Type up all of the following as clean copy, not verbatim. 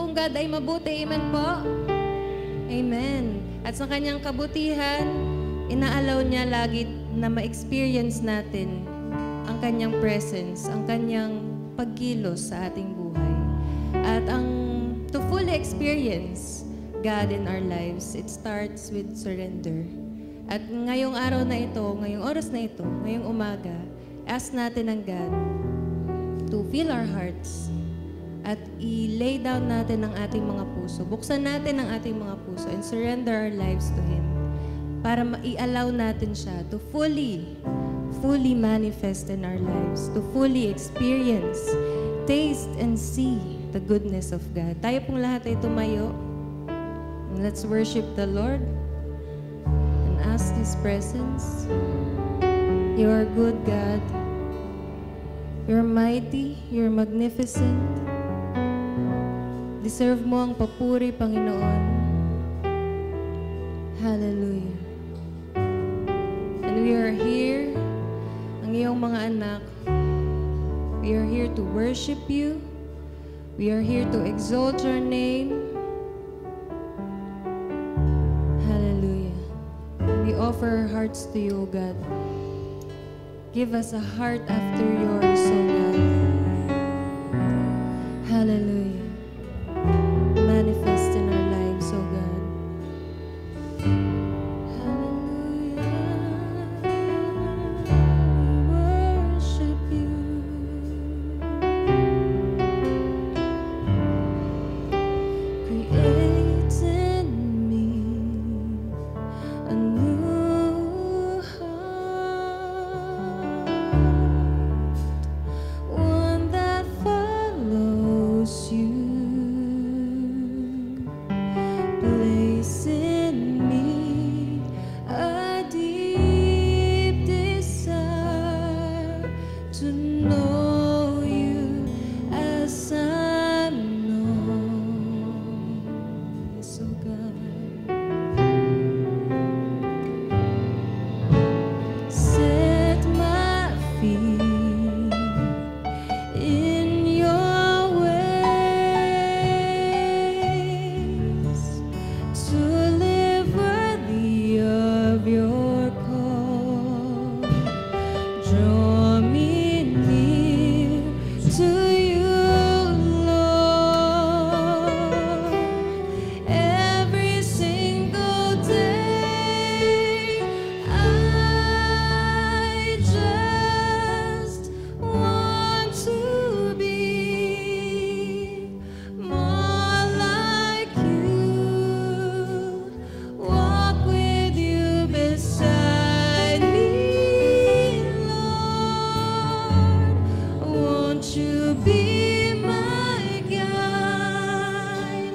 pong God ay mabuti. Amen po? Amen. At sa kanyang kabutihan, inaalaw niya lagi na ma-experience natin ang kanyang presence, ang kanyang pagkilos sa ating buhay. At to fully experience God in our lives, it starts with surrender. At ngayong araw na ito, ngayong oras na ito, ngayong umaga, ask natin ang God to fill our hearts at i-lay down natin ang ating mga puso. Buksan natin ang ating mga puso and surrender our lives to Him para i-allow natin siya to fully manifest in our lives, to fully experience, taste, and see the goodness of God. Tayo pong lahat ay tumayo. And let's worship the Lord and ask His presence. You are good, God. You're mighty, you're magnificent. Deserve mo ang papuri, Panginoon. Hallelujah. And we are here, ang iyong mga anak. We are here to worship you. We are here to exalt your name. Hallelujah. We offer our hearts to you, O God. Give us a heart after yours, O God. Hallelujah. Manifest in our lives, O God. Hallelujah. We worship you. Create in me a new heart, one that follows you. Place in me a deep desire to know you as I'm known. Yes, oh God. Set my feet in your ways, to live worthy of your call. Draw me near to you, Lord, every single day. I just want to be more like you, walk with you beside me, Lord. Won't you be my guide?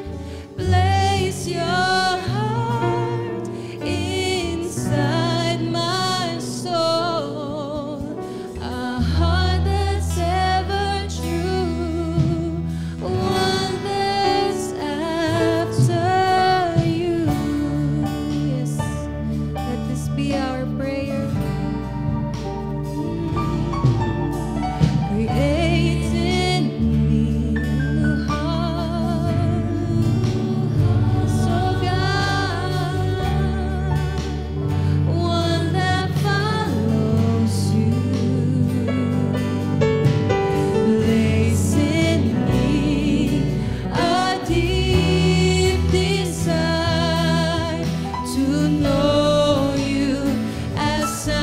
Place your heart inside my soul, a heart that's ever true, one that's after you. Yes, let this be our prayer. Create in me a new heart, so God, one that follows you. Place in me a deep desire to know you as I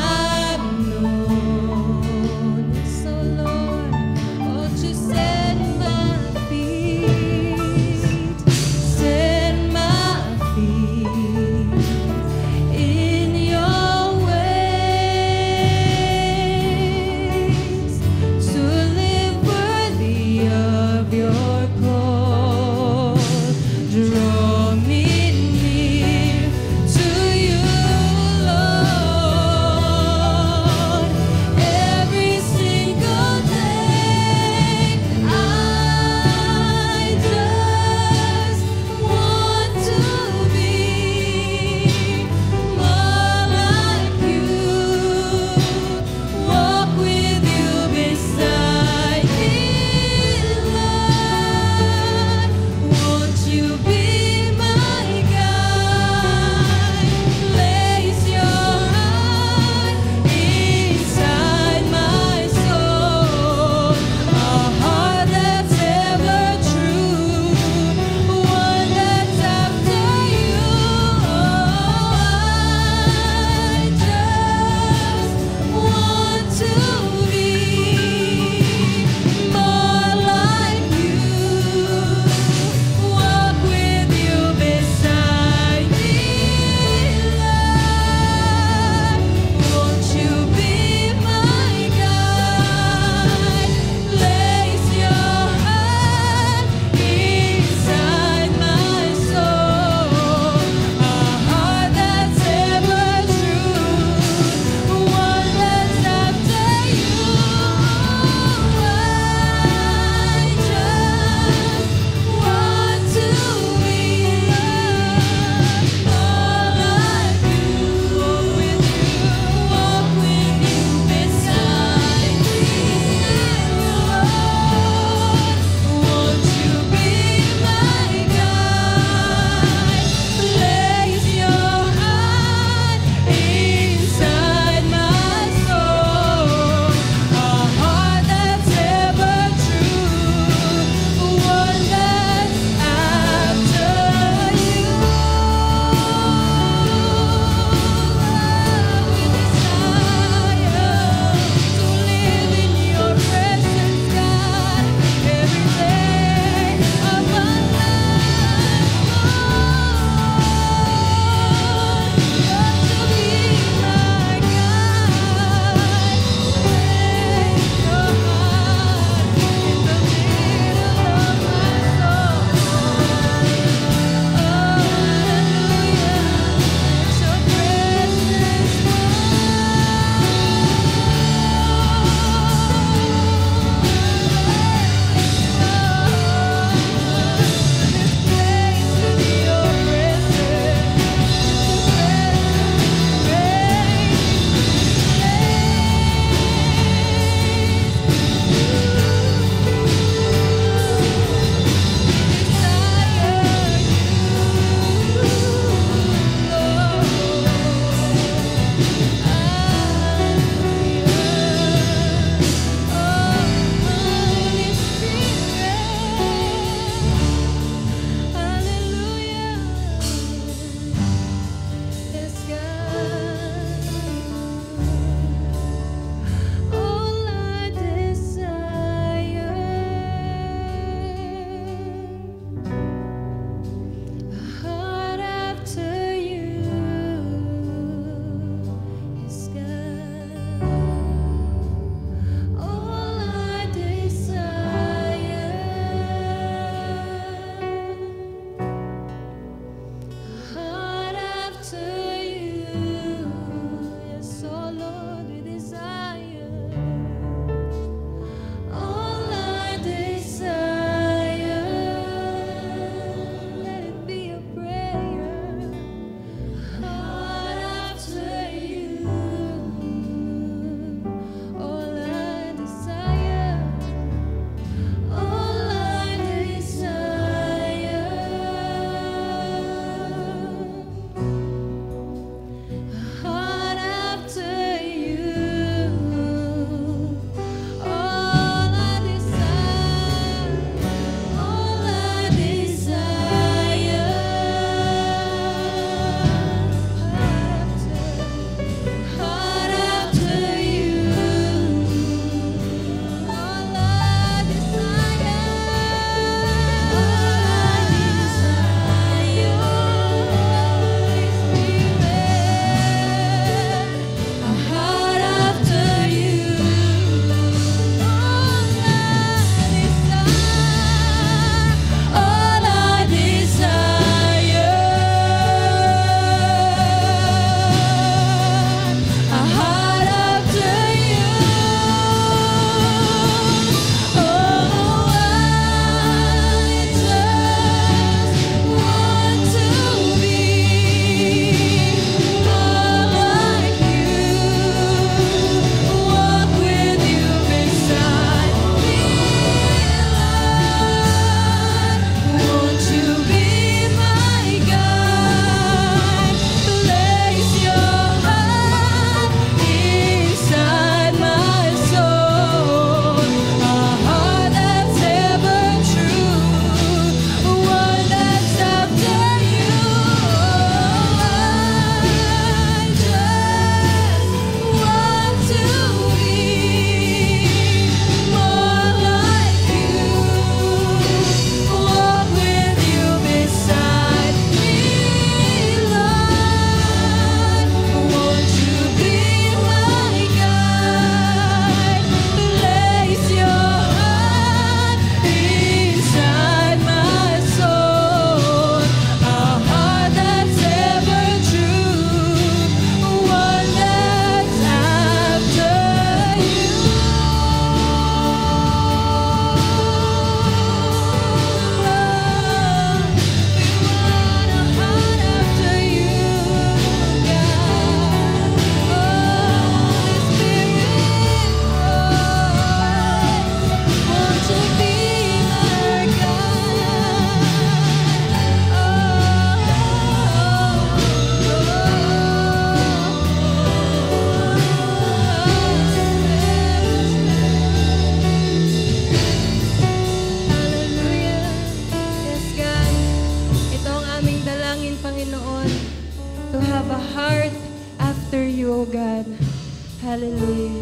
Hallelujah.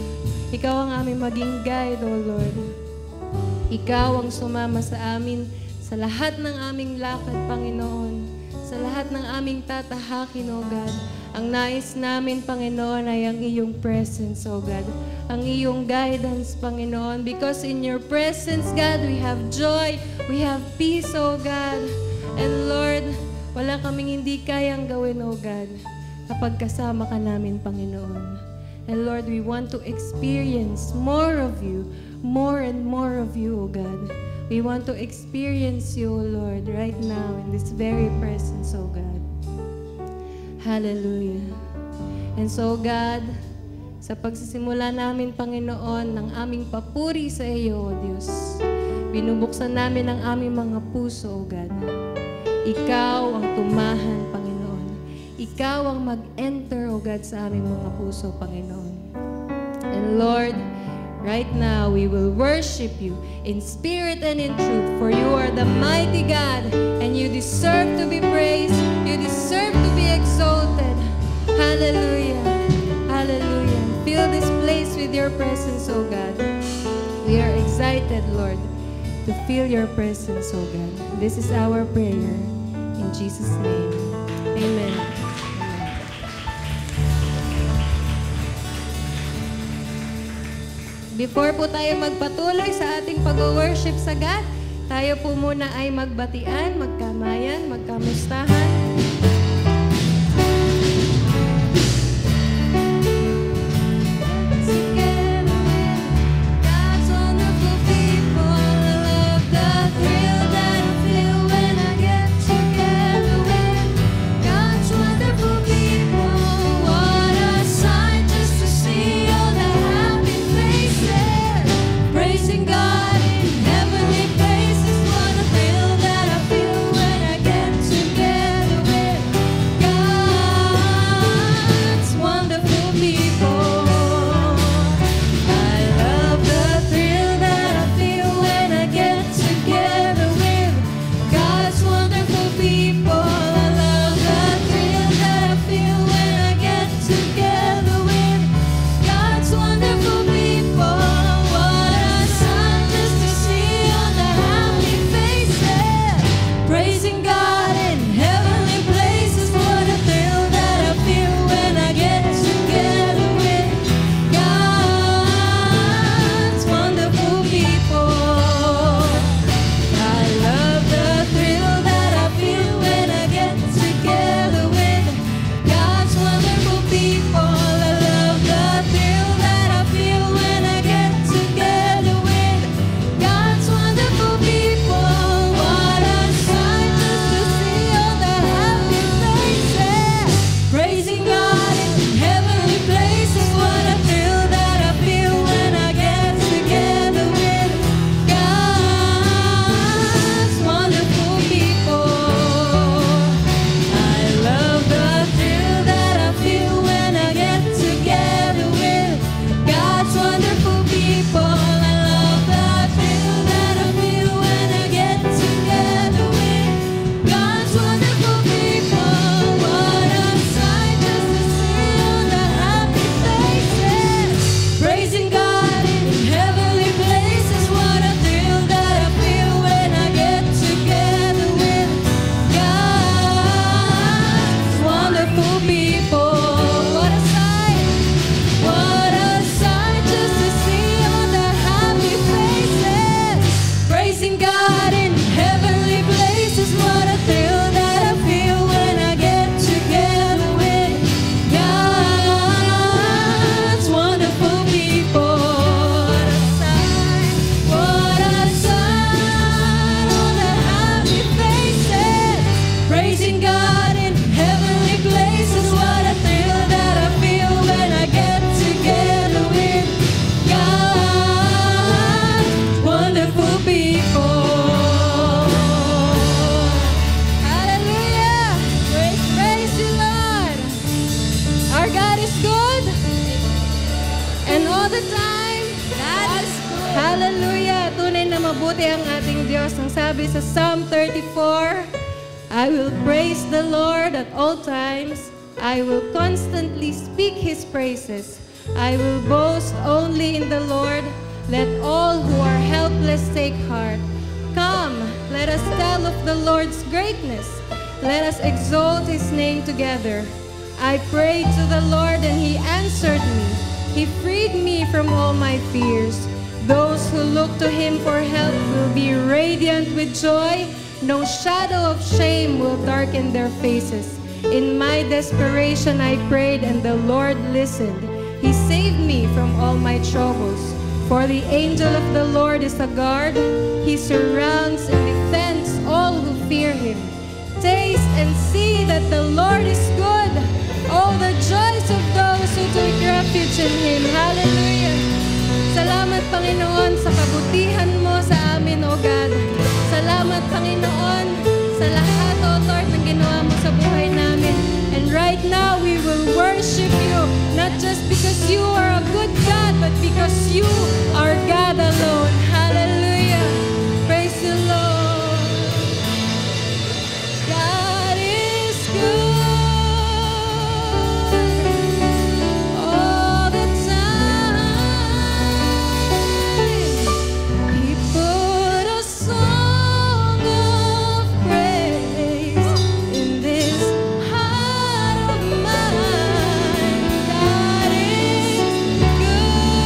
Ikaw ang aming maging guide, O Lord. Ikaw ang sumama sa amin sa lahat ng aming lakad, Panginoon. Sa lahat ng aming tatahakin, O God. Ang nais namin, Panginoon, ay ang iyong presence, O God. Ang iyong guidance, Panginoon. Because in your presence, God, we have joy, we have peace, O God. And Lord, wala kaming hindi kayang gawin, O God, kapag kasama ka namin, Panginoon. And Lord, we want to experience more of you, more and more of you, O God. We want to experience you, O Lord, right now in this very presence, O God. Hallelujah. And so, God, sa pagsisimula namin, Panginoon, ng aming papuri sa iyo, O Diyos, binubuksan namin ang aming mga puso, O God. Ikaw ang tumahan, Panginoon. Ikaw ang mag-enter, O God, sa aming mga puso, Panginoon. And Lord, right now, we will worship you in spirit and in truth, for you are the mighty God, and you deserve to be praised, you deserve to be exalted. Hallelujah. Hallelujah. Fill this place with your presence, O God. We are excited, Lord, to feel your presence, O God. This is our prayer. In Jesus' name. Amen. Before po tayo magpatuloy sa ating pag-worship sa God, tayo po muna ay magbatian, magkamayan, magkamustahan. mabuti ang ating Diyos. Ang sabi sa Psalm 34, I will praise the Lord at all times. I will constantly speak His praises. I will boast only in the Lord. Let all who are helpless take heart. Come, let us tell of the Lord's greatness. Let us exalt his name together. I prayed to the Lord and he answered me. He freed me from all my fears. Those who look to him for help will be radiant with joy. No shadow of shame will darken their faces. In my desperation I prayed and the Lord listened. He saved me from all my troubles. For the angel of the Lord is a guard. He surrounds and defends all who fear him. Taste and see that the Lord is good. Oh, the joys of those who take refuge in him. Hallelujah. Salamat, Panginoon, sa kabutihan mo sa amin, O God. Salamat, Panginoon, sa lahat, O Lord, ng ginawa mo sa buhay namin. And right now, we will worship you, not just because you are a good God, but because you are God alone. Hallelujah. Praise the Lord. God is good. All the time. He put a song of praise in this heart of mine. God is good.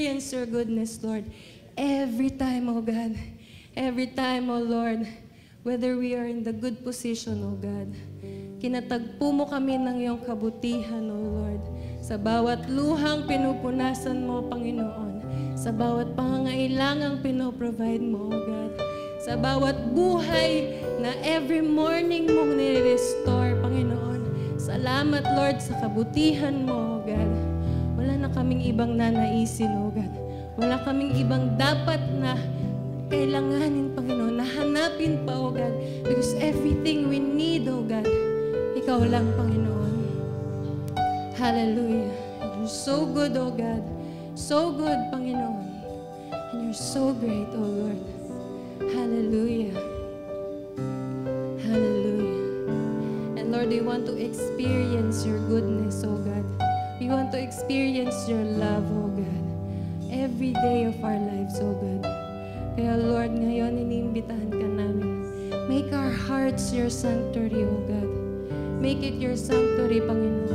experience your goodness, Lord. Every time, oh God. Every time, oh Lord. Whether we are in the good position, oh God. Kinatagpo mo kami ng iyong kabutihan, oh Lord. Sa bawat luhang pinupunasan mo, Panginoon. Sa bawat pangangailangang pinoprovide mo, oh God. Sa bawat buhay na every morning mong nire-restore, Panginoon. Salamat, Lord, sa kabutihan mo, oh God. Wala na kaming ibang nanaisin, oh God. Wala kaming ibang dapat na kailanganin, Panginoon, na hanapin pa, oh God. Because everything we need, oh God, Ikaw lang, Panginoon. Hallelujah. You're so good, oh God. So good, Panginoon. And you're so great, oh Lord. Hallelujah. Hallelujah. And Lord, we want to experience your goodness, oh God. We want to experience your love, oh God. Every day of our lives, oh God. Kaya Lord, ngayon iniimbitahan ka namin. Make our hearts your sanctuary, oh God. Make it your sanctuary, Panginoon.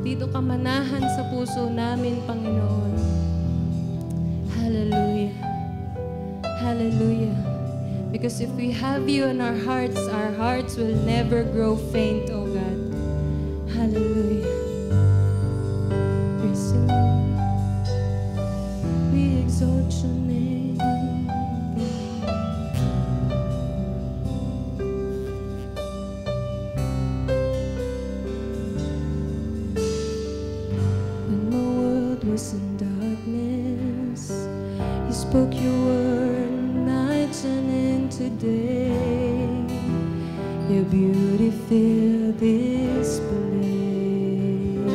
Dito ka manahan sa puso namin, Panginoon. Hallelujah. Hallelujah. Because if we have you in our hearts will never grow faint, oh God. Hallelujah. Praise you, Lord. We exalt your name. In darkness, you spoke your word, night turned into day. Your beauty filled this place.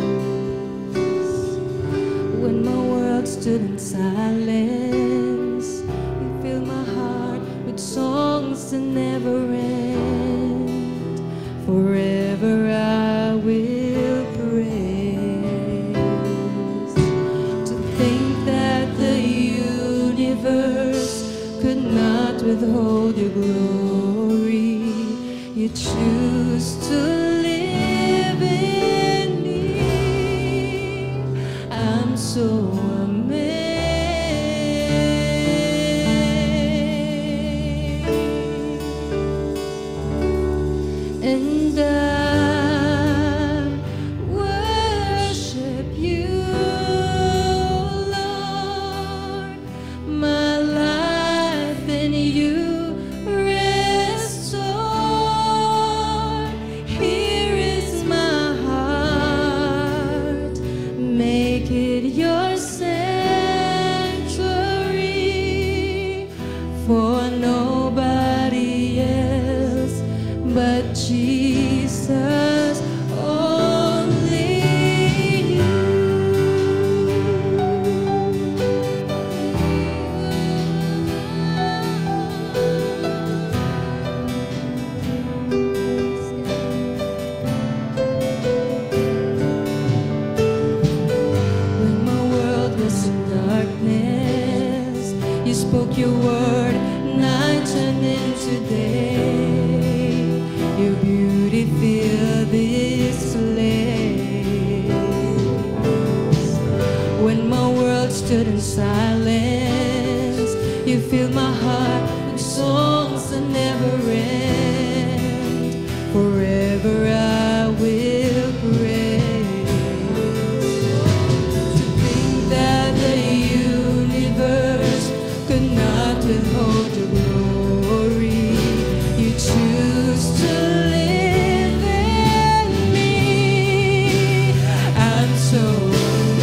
When my world stood in silence, you filled my heart with songs that never end. Forever I will praise. Could not withhold your glory. You choose to live in me. I'm so amazed, and I worship you, Lord. My life in you restore. Here is my heart. Make it your sanctuary. For nobody else but Jesus. Only you. Darkness, you spoke your word, night turned into day. Your beauty filled this place. When my world stood in silence, you filled my heart with songs that never end. Forever I will praise. Could not withhold your glory. You choose to live in me. I'm so amazed.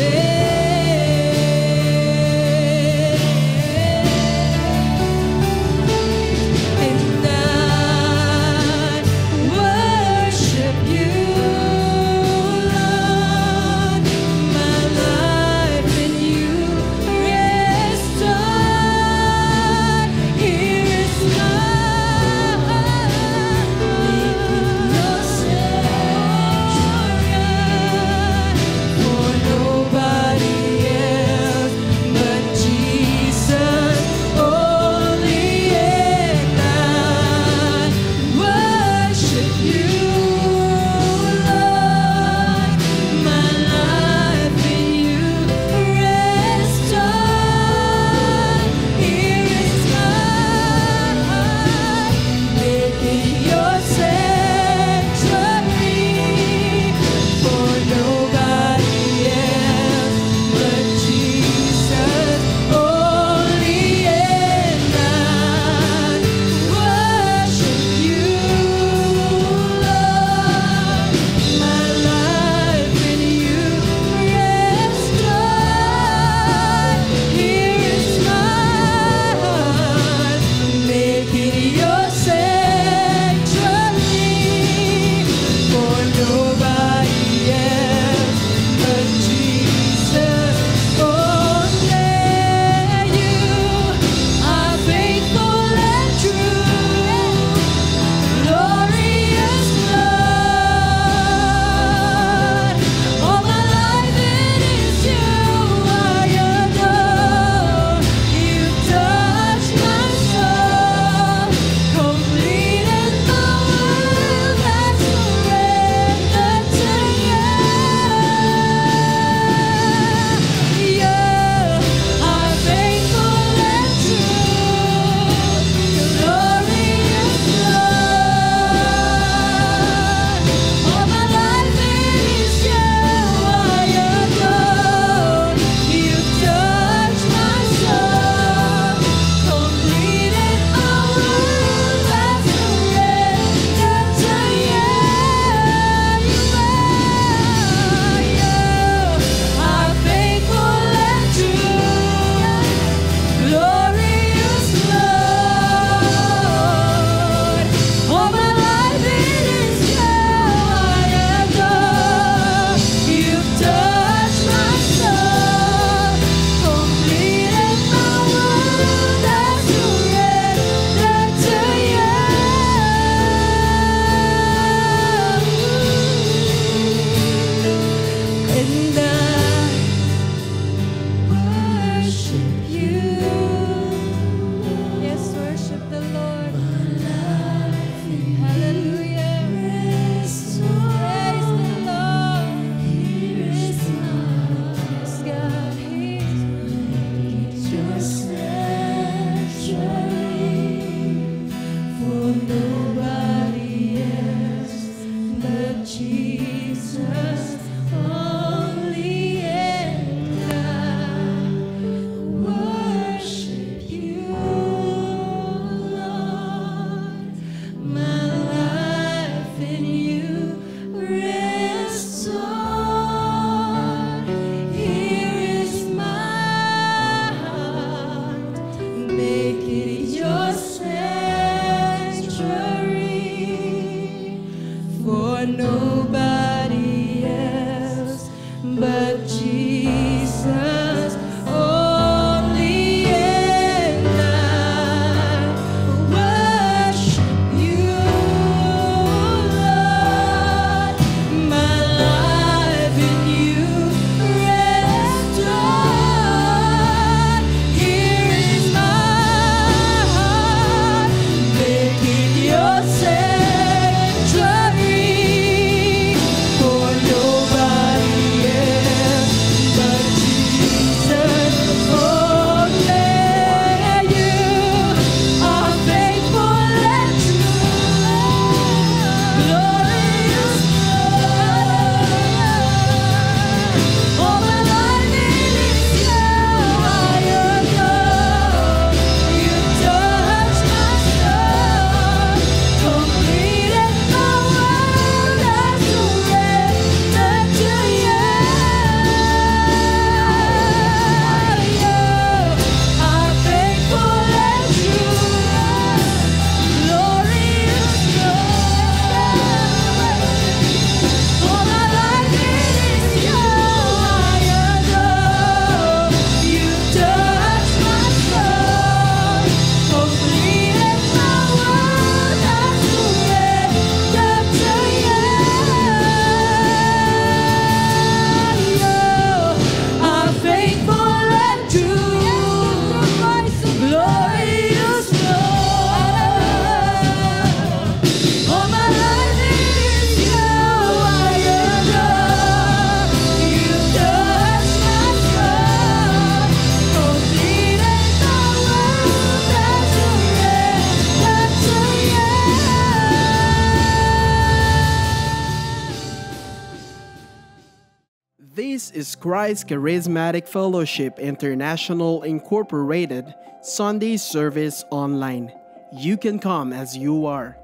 This is Christ Charismatic Fellowship International Incorporated Sunday Service Online. You can come as you are.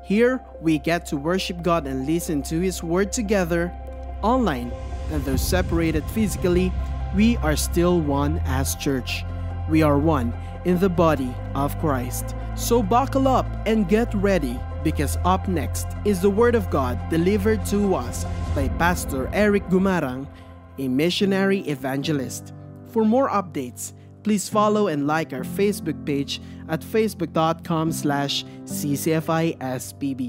Here, we get to worship God and listen to His Word together, online, and though separated physically, we are still one as church. We are one in the body of Christ. So buckle up and get ready, because up next is the Word of God delivered to us by Pastor Eric Gumarang, a missionary evangelist. For more updates, please follow and like our Facebook page at facebook.com/ccfispb.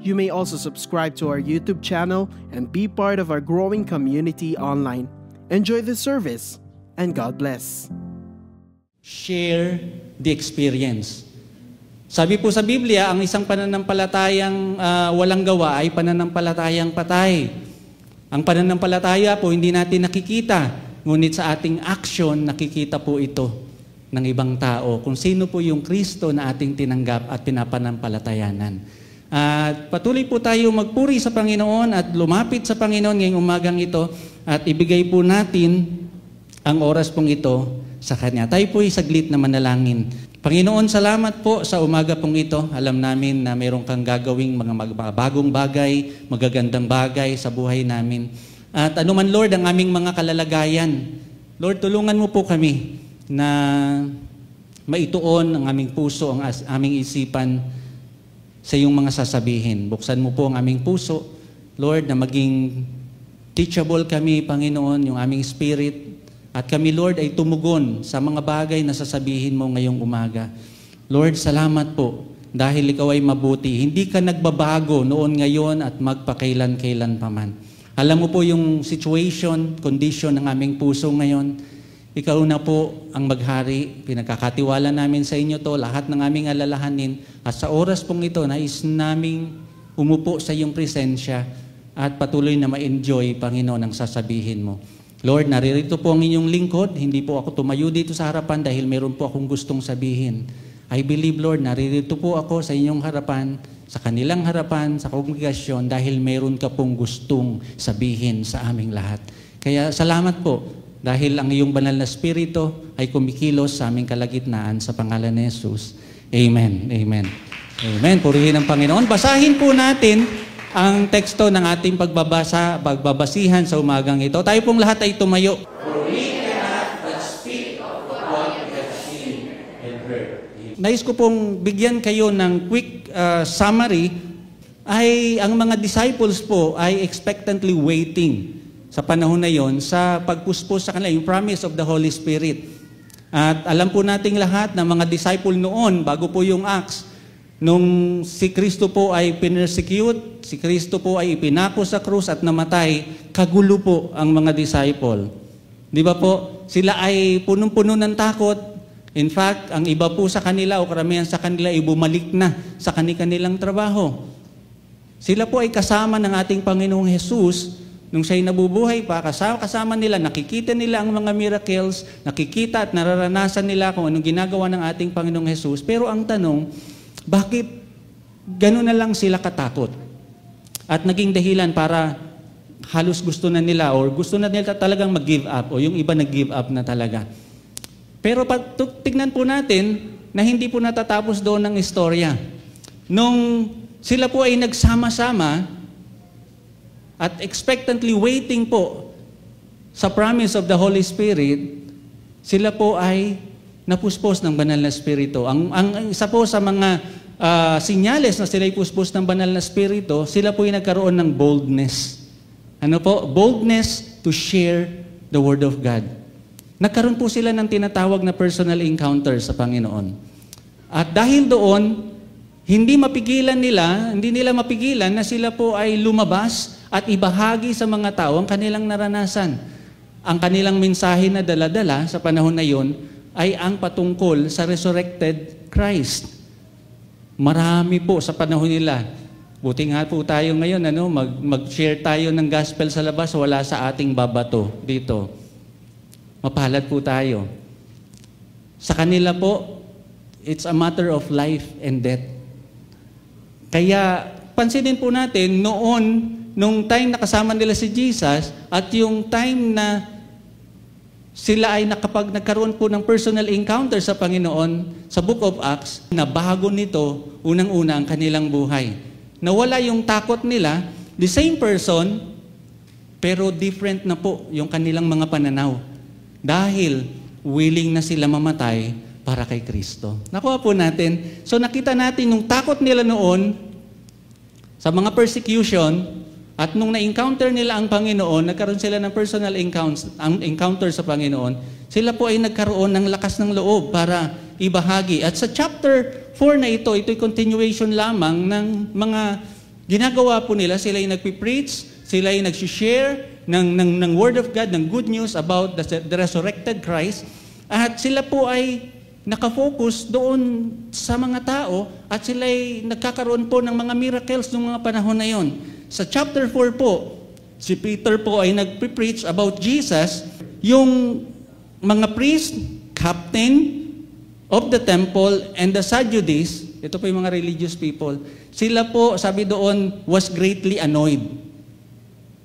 You may also subscribe to our YouTube channel and be part of our growing community online. Enjoy the service, and God bless. Share the experience. Sabi po sa Biblia, ang isang pananampalatayang walang gawa ay pananampalatayang patay. Ang pananampalataya po hindi natin nakikita, ngunit sa ating action nakikita po ito ng ibang tao kung sino po yung Kristo na ating tinanggap at pinapanampalatayanan. At patuloy po tayo magpuri sa Panginoon at lumapit sa Panginoon ngayong umagang ito at ibigay po natin ang oras pong ito sa Kanya. Tayo po ay saglit na manalangin. Panginoon, salamat po sa umaga pong ito. Alam namin na mayroon kang gagawing mga bagong bagay, magagandang bagay sa buhay namin. At anuman, Lord, ang aming mga kalalagayan, Lord, tulungan mo po kami na maituon ang aming puso, ang aming isipan sa iyong mga sasabihin. Buksan mo po ang aming puso, Lord, na maging teachable kami, Panginoon, yung aming spirit. At kami, Lord, ay tumugon sa mga bagay na sasabihin mo ngayong umaga. Lord, salamat po dahil ikaw ay mabuti. Hindi ka nagbabago noon, ngayon at magpakailan-kailan pa man. Alam mo po yung situation, condition ng aming puso ngayon. Ikaw na po ang maghari. Pinagkakatiwala namin sa inyo to, lahat ng aming alalahanin. At sa oras pong ito, nais naming umupo sa iyong presensya at patuloy na ma-enjoy, Panginoon, ang sasabihin mo. Lord, naririto po ang inyong lingkod. Hindi po ako tumayo dito sa harapan dahil meron po akong gustong sabihin. I believe, Lord, naririto po ako sa inyong harapan, sa kanilang harapan, sa kongregasyon dahil meron ka pong gustong sabihin sa aming lahat. Kaya salamat po dahil ang iyong banal na spirito ay kumikilos sa aming kalagitnaan sa pangalan ni Jesus. Amen. Amen. Amen. Purihin ang Panginoon. Basahin po natin ang teksto ng ating pagbabasihan sa umagang ito. Tayo pong lahat ay tumayo. For we cannot but speak of what we have seen and heard. Nais ko pong bigyan kayo ng quick summary. Ang mga disciples po ay expectantly waiting sa panahon na yon sa pagpuspos sa kanila, yung promise of the Holy Spirit. At alam po nating lahat na mga disciple noon, bago po yung Acts, nung si Kristo po ay pinersecute, si Kristo po ay ipinako sa krus at namatay, kagulo po ang mga disciple. Di ba po? Sila ay punong-puno ng takot. In fact, ang iba po sa kanila o karamihan sa kanila ay bumalik na sa kanilang trabaho. Sila po ay kasama ng ating Panginoong Jesus nung siya'y nabubuhay pa, kasama nila, nakikita nila ang mga miracles, nakikita at nararanasan nila kung anong ginagawa ng ating Panginoong Jesus. Pero ang tanong, bakit gano'n na lang sila katakot? At naging dahilan para halos gusto na nila or gusto na nila talagang mag-give up o yung iba nag-give up na talaga. Pero tignan po natin na hindi po natatapos doon ang istorya. Nung sila po ay nagsama-sama at expectantly waiting po sa promise of the Holy Spirit, sila po ay napuspos ng banal na spirito. Ang isa po sa mga sinyales na sila ay puspos ng banal na spirito, sila po ay nagkaroon ng boldness. Ano po? Boldness to share the Word of God. Nagkaroon po sila ng tinatawag na personal encounter sa Panginoon. At dahil doon, hindi nila mapigilan na sila po ay lumabas at ibahagi sa mga tao ang kanilang naranasan. Ang kanilang mensahe na dala-dala sa panahon na yon ay ang patungkol sa resurrected Christ. Marami po sa panahon nila. Buti nga po tayo ngayon, mag-share tayo ng gospel sa labas, wala sa ating babato dito. Mapalad po tayo. Sa kanila po, it's a matter of life and death. Kaya pansinin po natin, noon nung time na kasama nila si Jesus at yung time na sila ay nagkaroon po ng personal encounter sa Panginoon sa Book of Acts, nabago nito unang-una ang kanilang buhay. Nawala yung takot nila, the same person, pero different na po yung kanilang mga pananaw. Dahil willing na sila mamatay para kay Kristo. Nakuha po natin. So nakita natin yung takot nila noon sa mga persecution. At nung na-encounter nila ang Panginoon, nagkaroon sila ng personal encounter sa Panginoon, sila po ay nagkaroon ng lakas ng loob para ibahagi. At sa chapter 4 na ito, ito'y continuation lamang ng mga ginagawa po nila. Sila ay nagpipreach, sila ay nagsishare ng Word of God, ng good news about the resurrected Christ. At sila po ay nakafocus doon sa mga tao at sila ay nagkakaroon po ng mga miracles noong mga panahon na yon. Sa chapter 4 po, si Peter po ay nagpipreach about Jesus. Yung mga priest, captain of the temple, and the Sadducees, ito po yung mga religious people, sila po, sabi doon, was greatly annoyed.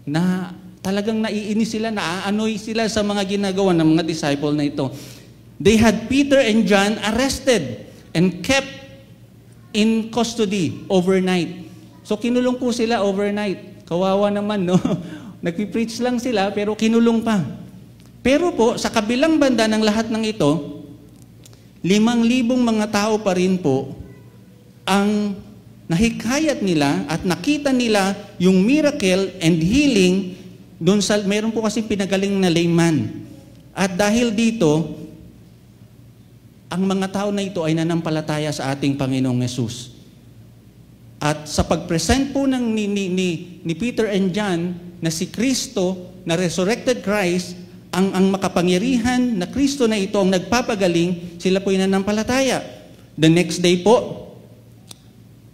Na talagang naiinis sila, naaanoy sila sa mga ginagawa ng mga disciple na ito. They had Peter and John arrested and kept in custody overnight. So kinulong po sila overnight. Kawawa naman, no? Nagpipreach lang sila pero kinulong pa. Pero po, sa kabilang banda ng lahat ng ito, 5,000 mga tao pa rin po ang nahikayat nila at nakita nila yung miracle and healing doon sa, meron po kasi pinagaling na layman. At dahil dito, ang mga tao na ito ay nanampalataya sa ating Panginoong Yesus. At sa pag-present po ni Peter and John na si Kristo, na resurrected Christ, ang makapangyarihan na Kristo na ito ang nagpapagaling, sila po ay nanampalataya. The next day po,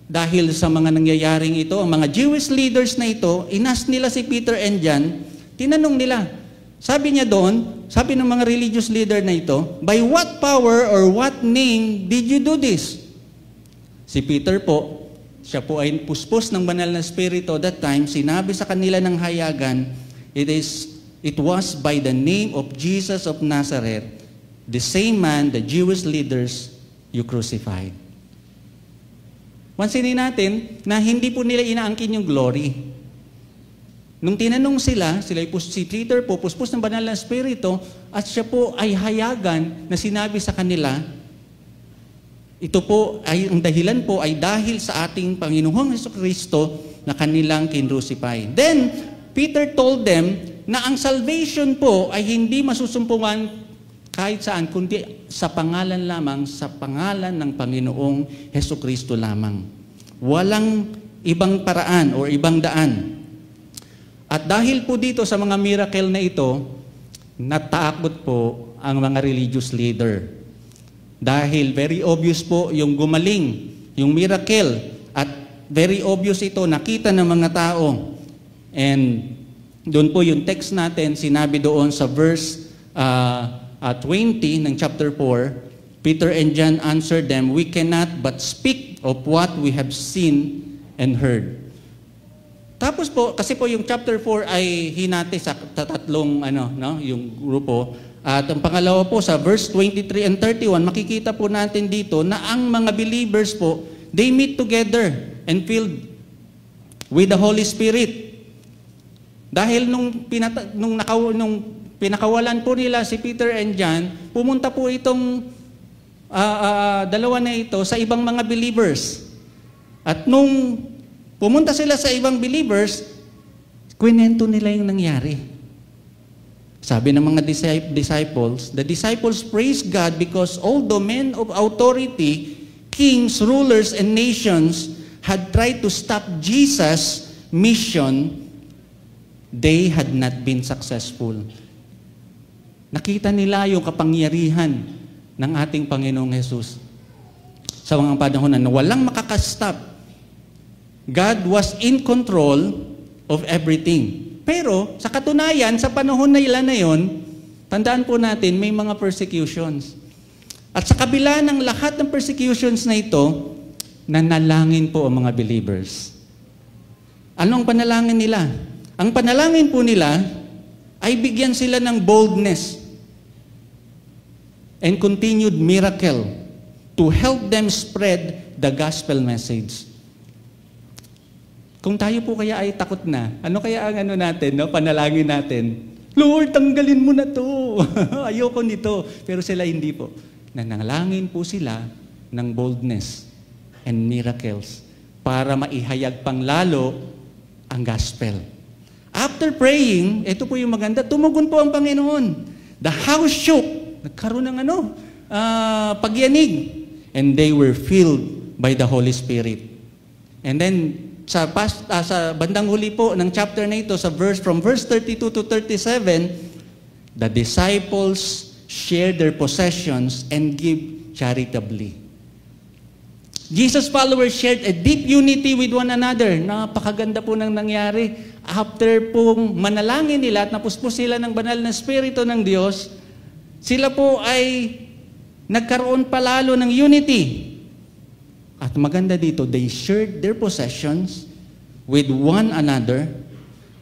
dahil sa mga nangyayaring ito, ang mga Jewish leaders na ito, inas nila si Peter and John, tinanong nila, sabi niya doon, sabi ng mga religious leader na ito, by what power or what name did you do this? Si Peter po, siya po ay puspos ng banal na spirito that time, sinabi sa kanila ng hayagan, it was by the name of Jesus of Nazareth, the same man, the Jewish leaders, you crucified. Pansinin natin na hindi po nila inaangkin yung glory. Nung tinanong sila si Peter po, puspos ng banal na spirito, at siya po ay hayagan na sinabi sa kanila, ito po ay ang dahilan po ay dahil sa ating Panginoong Jesucristo na kanilang kinrucify. Then, Peter told them na ang salvation po ay hindi masusumpungan kahit saan, kundi sa pangalan lamang, sa pangalan ng Panginoong Jesucristo lamang. Walang ibang paraan o ibang daan. At dahil po dito sa mga miracle na ito, natakot po ang mga religious leader. Dahil very obvious po yung gumaling, yung miracle, at very obvious ito, nakita ng mga tao. And doon po yung text natin, sinabi doon sa verse 20 ng chapter 4, Peter and John answered them, we cannot but speak of what we have seen and heard. Tapos po, kasi po yung chapter 4 ay hinati sa tatlong yung grupo. At ang pangalawa po sa verse 23 and 31, makikita po natin dito na ang mga believers po, they meet together and filled with the Holy Spirit. Dahil nung pinakawalan po nila si Peter and John, pumunta po itong dalawa na ito sa ibang mga believers. At nung pumunta sila sa ibang believers, kwento nila yung nangyari. Sabi ng mga disciples, the disciples praised God because although men of authority, kings, rulers, and nations had tried to stop Jesus' mission, they had not been successful. Nakita nila yung kapangyarihan ng ating Panginoong Jesus. Sa mga panahon na walang makakastop. God was in control of everything. Pero, sa katunayan, sa panahon na ilan na yon, tandaan po natin, may mga persecutions. At sa kabila ng lahat ng persecutions na ito, nanalangin po ang mga believers. Anong panalangin nila? Ang panalangin po nila ay bigyan sila ng boldness and continued miracle to help them spread the gospel message. Kung tayo po kaya ay takot na, ano kaya ang natin, no? Panalangin natin? Lord, tanggalin mo na to. Ayoko nito. Pero sila hindi po. Nanalangin po sila ng boldness and miracles para maihayag pang lalo ang gospel. After praying, ito po yung maganda, tumugon po ang Panginoon. The house shook. Nagkaroon ng pagyanig. And they were filled by the Holy Spirit. And then, sa bandang huli po ng chapter na ito, from verse 32 to 37, the disciples share their possessions and give charitably. Jesus' followers shared a deep unity with one another. Napakaganda po nang nangyari. After pong manalangin nila at napuspos sila ng banal na Espiritu ng Diyos, sila po ay nagkaroon palalo ng unity. At maganda dito, they shared their possessions with one another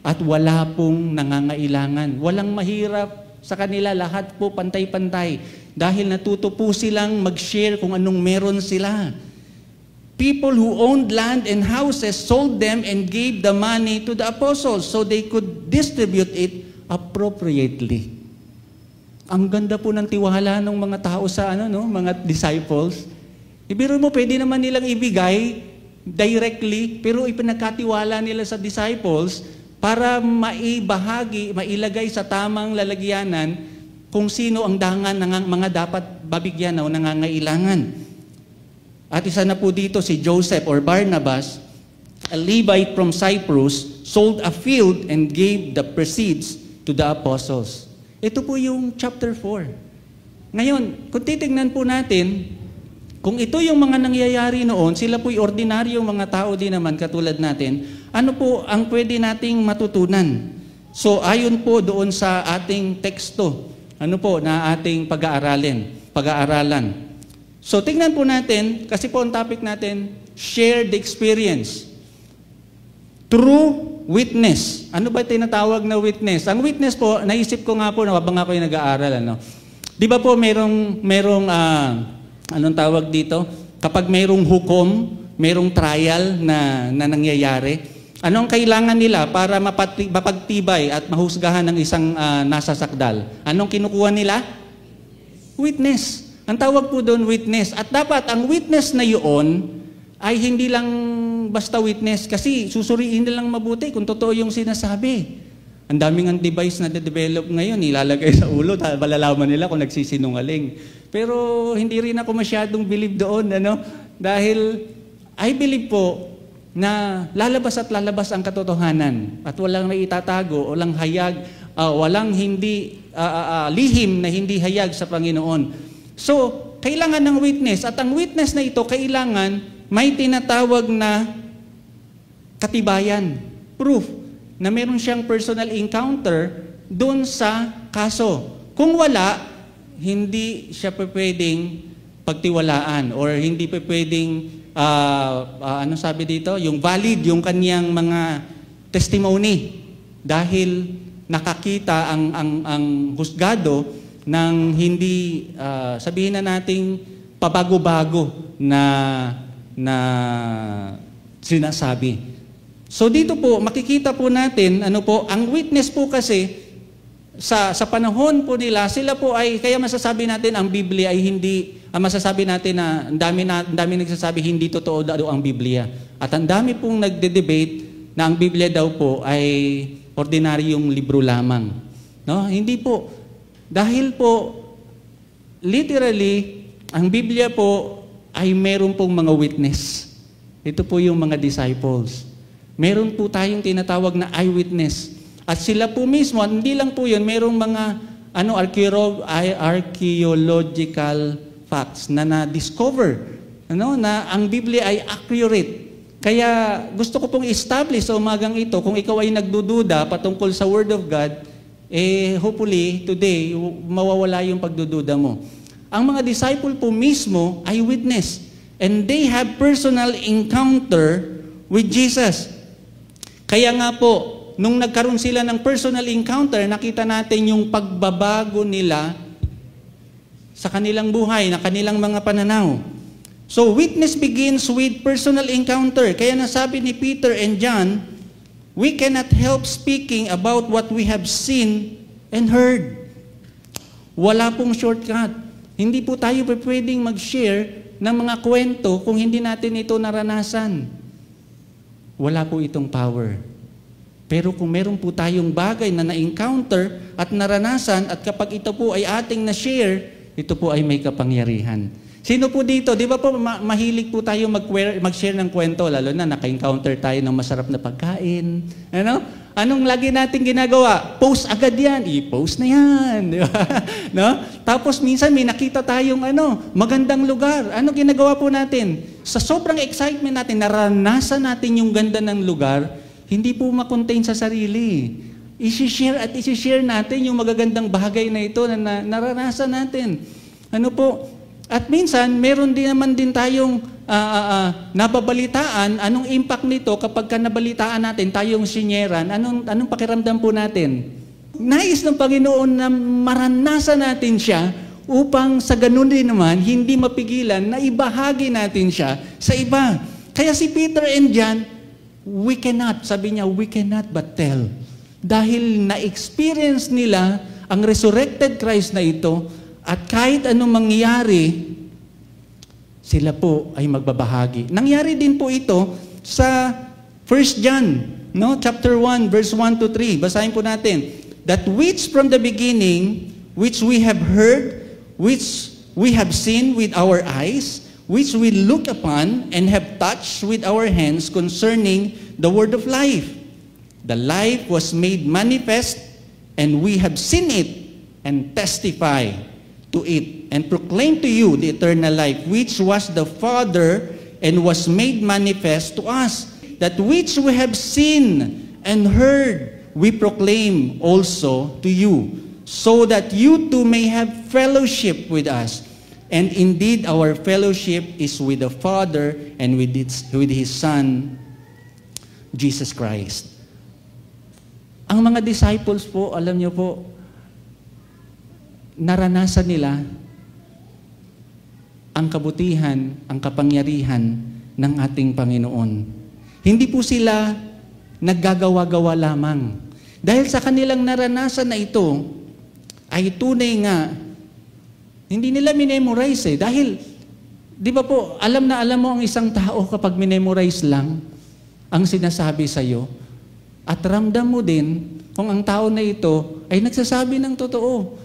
at wala pong nangangailangan. Walang mahirap sa kanila, lahat po pantay-pantay. Dahil natuto po silang mag-share kung anong meron sila. People who owned land and houses sold them and gave the money to the apostles so they could distribute it appropriately. Ang ganda po ng tiwala ng mga tao sa mga disciples. Ibiro mo, pwede naman nilang ibigay directly, pero ipinagkatiwala nila sa disciples para mailagay sa tamang lalagyanan kung sino ang dangan ng mga dapat babigyan o nangangailangan. At isa na po dito si Joseph or Barnabas, a Levite from Cyprus, sold a field and gave the proceeds to the apostles. Ito po yung chapter 4. Ngayon, kung titignan po natin, kung ito yung mga nangyayari noon, sila po'y ordinaryong mga tao din naman katulad natin, ano po ang pwede nating matutunan? So, ayon po doon sa ating teksto, na ating pag-aaralan. So, tingnan po natin, kasi po ang topic natin, share the experience. True witness. Ano ba tinatawag na witness? Ang witness po, naisip ko nga po, habang ako yung nag-aaral, Di ba po merong anong tawag dito? Kapag mayroong hukom, mayroong trial na nangyayari, anong kailangan nila para mapagtibay at mahusgahan ng isang nasasakdal? Anong kinukuha nila? Witness. Ang tawag po doon, witness. At dapat ang witness na yun ay hindi lang basta witness kasi susuriin nilang mabuti kung totoo yung sinasabi. Ang daming device na de-develop ngayon, ilalagay sa ulo, malalaman nila kung nagsisinungaling. Pero hindi rin ako masyadong believe doon, dahil I believe po na lalabas at lalabas ang katotohanan at walang naitatago, walang hayag, walang lihim na hindi hayag sa Panginoon. So, kailangan ng witness at ang witness na ito kailangan may tinatawag na katibayan, proof, na meron siyang personal encounter doon sa kaso. Kung wala, hindi siya pwedeng pagtiwalaan or hindi pwedeng, sabi dito, yung valid, yung kanyang mga testimony. Dahil nakakita ang husgado ng hindi, sabihin na nating pabago-bago na sinasabi. So dito po, makikita po natin, ang witness po kasi, sa panahon po nila, sila po ay, kaya masasabi natin ang Biblia ay hindi, masasabi natin na ang dami nagsasabi hindi totoo daw ang Biblia. At ang dami pong nagde-debate na ang Biblia daw po ay ordinaryong libro lamang. No? Hindi po. Dahil po, literally, ang Biblia po ay meron pong mga witness. Ito po yung mga disciples. Meron po tayong tinatawag na eyewitness. At sila po mismo, hindi lang po yun, merong mga archaeological facts na na-discover na ang Biblia ay accurate. Kaya gusto ko pong establish sa umagang ito, kung ikaw ay nagdududa patungkol sa Word of God, hopefully today, mawawala yung pagdududa mo. Ang mga disciple po mismo ay witness. And they have personal encounter with Jesus. Kaya nga po, nung nagkaroon sila ng personal encounter, nakita natin yung pagbabago nila sa kanilang buhay, na kanilang mga pananaw. So, witness begins with personal encounter. Kaya nasabi ni Peter and John, we cannot help speaking about what we have seen and heard. Wala pong shortcut. Hindi po tayo pwedeng mag-share ng mga kwento kung hindi natin ito naranasan. Wala po itong power. Pero kung meron po tayong bagay na na-encounter at naranasan, at kapag ito po ay ating na-share, ito po ay may kapangyarihan. Sino po dito? Di ba po mahilig po tayo mag-share ng kwento, lalo na naka-encounter tayo ng masarap na pagkain. Ano? Anong lagi natin ginagawa? Post agad yan. I-post na yan. Di ba? No? Tapos minsan may nakita tayong magandang lugar. Ano ginagawa po natin? Sa sobrang excitement natin, naranasan natin yung ganda ng lugar, hindi po makontain sa sarili. I-share natin yung magagandang bagay na ito na naranasan natin. Ano po? At minsan, meron din naman din tayong nababalitaan. Anong impact nito kapag nabalitaan natin, tayong sinyeran, anong pakiramdam po natin? Nais ng Panginoon na maranasan natin siya upang sa ganun din naman, hindi mapigilan na ibahagi natin siya sa iba. Kaya si Peter and John, sabi niya, we cannot but tell. Dahil na-experience nila ang resurrected Christ na ito, at kahit anong mangyari, sila po ay magbabahagi. Nangyari din po ito sa 1 John, chapter 1, verse 1 to 3. Basahin po natin. That which from the beginning, which we have heard, which we have seen with our eyes, which we look upon and have touched with our hands concerning the word of life. The life was made manifest, and we have seen it and testify to it, and proclaim to you the eternal life, which was the Father, and was made manifest to us. That which we have seen and heard, we proclaim also to you, so that you too may have fellowship with us. And indeed, our fellowship is with the Father and with His Son, Jesus Christ. Ang mga disciples po, alam niyo po, naranasan nila ang kabutihan, ang kapangyarihan ng ating Panginoon. Hindi po sila naggagawa-gawa lamang. Dahil sa kanilang naranasan na ito, ay tunay nga, hindi nila minemorize Dahil, di ba po, alam na alam mo ang isang tao kapag minemorize lang ang sinasabi sa iyo, at ramdam mo din kung ang tao na ito ay nagsasabi ng totoo.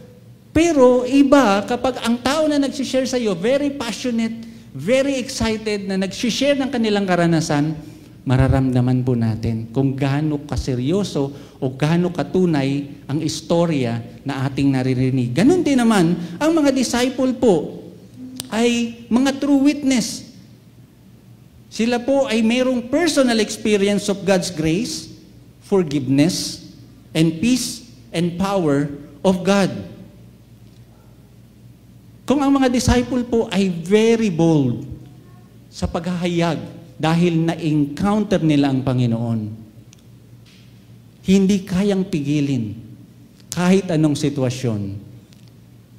Pero iba, kapag ang tao na nagsishare sa iyo, very passionate, very excited, na nagsishare ng kanilang karanasan, mararamdaman po natin kung gaano kaseryoso o gaano katunay ang istorya na ating naririnig. Ganon din naman, ang mga disciple po ay mga true witness. Sila po ay mayroong personal experience of God's grace, forgiveness, and peace and power of God. Kung ang mga disciple po ay very bold sa paghahayag dahil na-encounter nila ang Panginoon, hindi kayang pigilin kahit anong sitwasyon.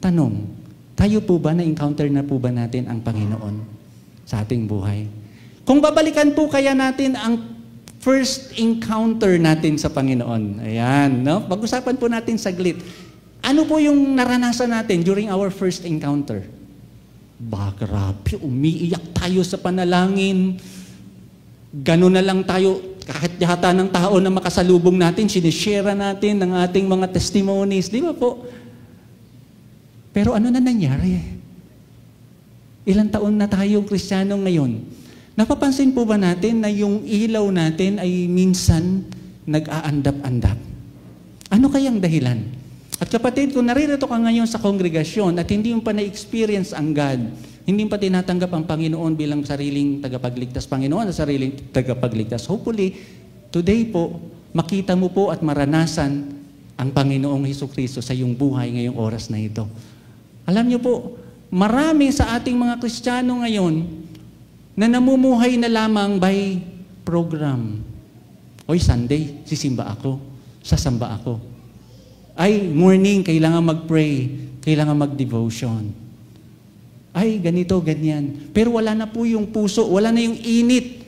Tanong, tayo po ba na-encounter na po ba natin ang Panginoon sa ating buhay? Kung babalikan po kaya natin ang first encounter natin sa Panginoon. Ayan, pag-usapan po natin saglit. Ano po yung naranasan natin during our first encounter? Grabe, umiiyak tayo sa panalangin. Gano'n na lang tayo, kahit yata ng tao na makasalubong natin, sinishare natin ng ating mga testimonies. Di ba po? Pero ano na nangyari? Ilang taon na tayong Kristiyano ngayon? Napapansin po ba natin na yung ilaw natin ay minsan nag-aandap-andap? Ano kayang dahilan? At kapatid, kung naririto ka ngayon sa kongregasyon at hindi mo pa na-experience ang God, hindi mo pa tinatanggap ang Panginoon bilang sariling tagapagligtas, Panginoon na sariling tagapagligtas, hopefully, today po, makita mo po at maranasan ang Panginoong Hesukristo sa iyong buhay ngayong oras na ito. Alam niyo po, marami sa ating mga Kristiyano ngayon na namumuhay na lamang by program. Oy, Sunday, sisimba ako. Sasamba ako. Ay, morning, kailangan mag-pray. Kailangan mag-devotion. Ay, ganito, ganyan. Pero wala na po yung puso, wala na yung init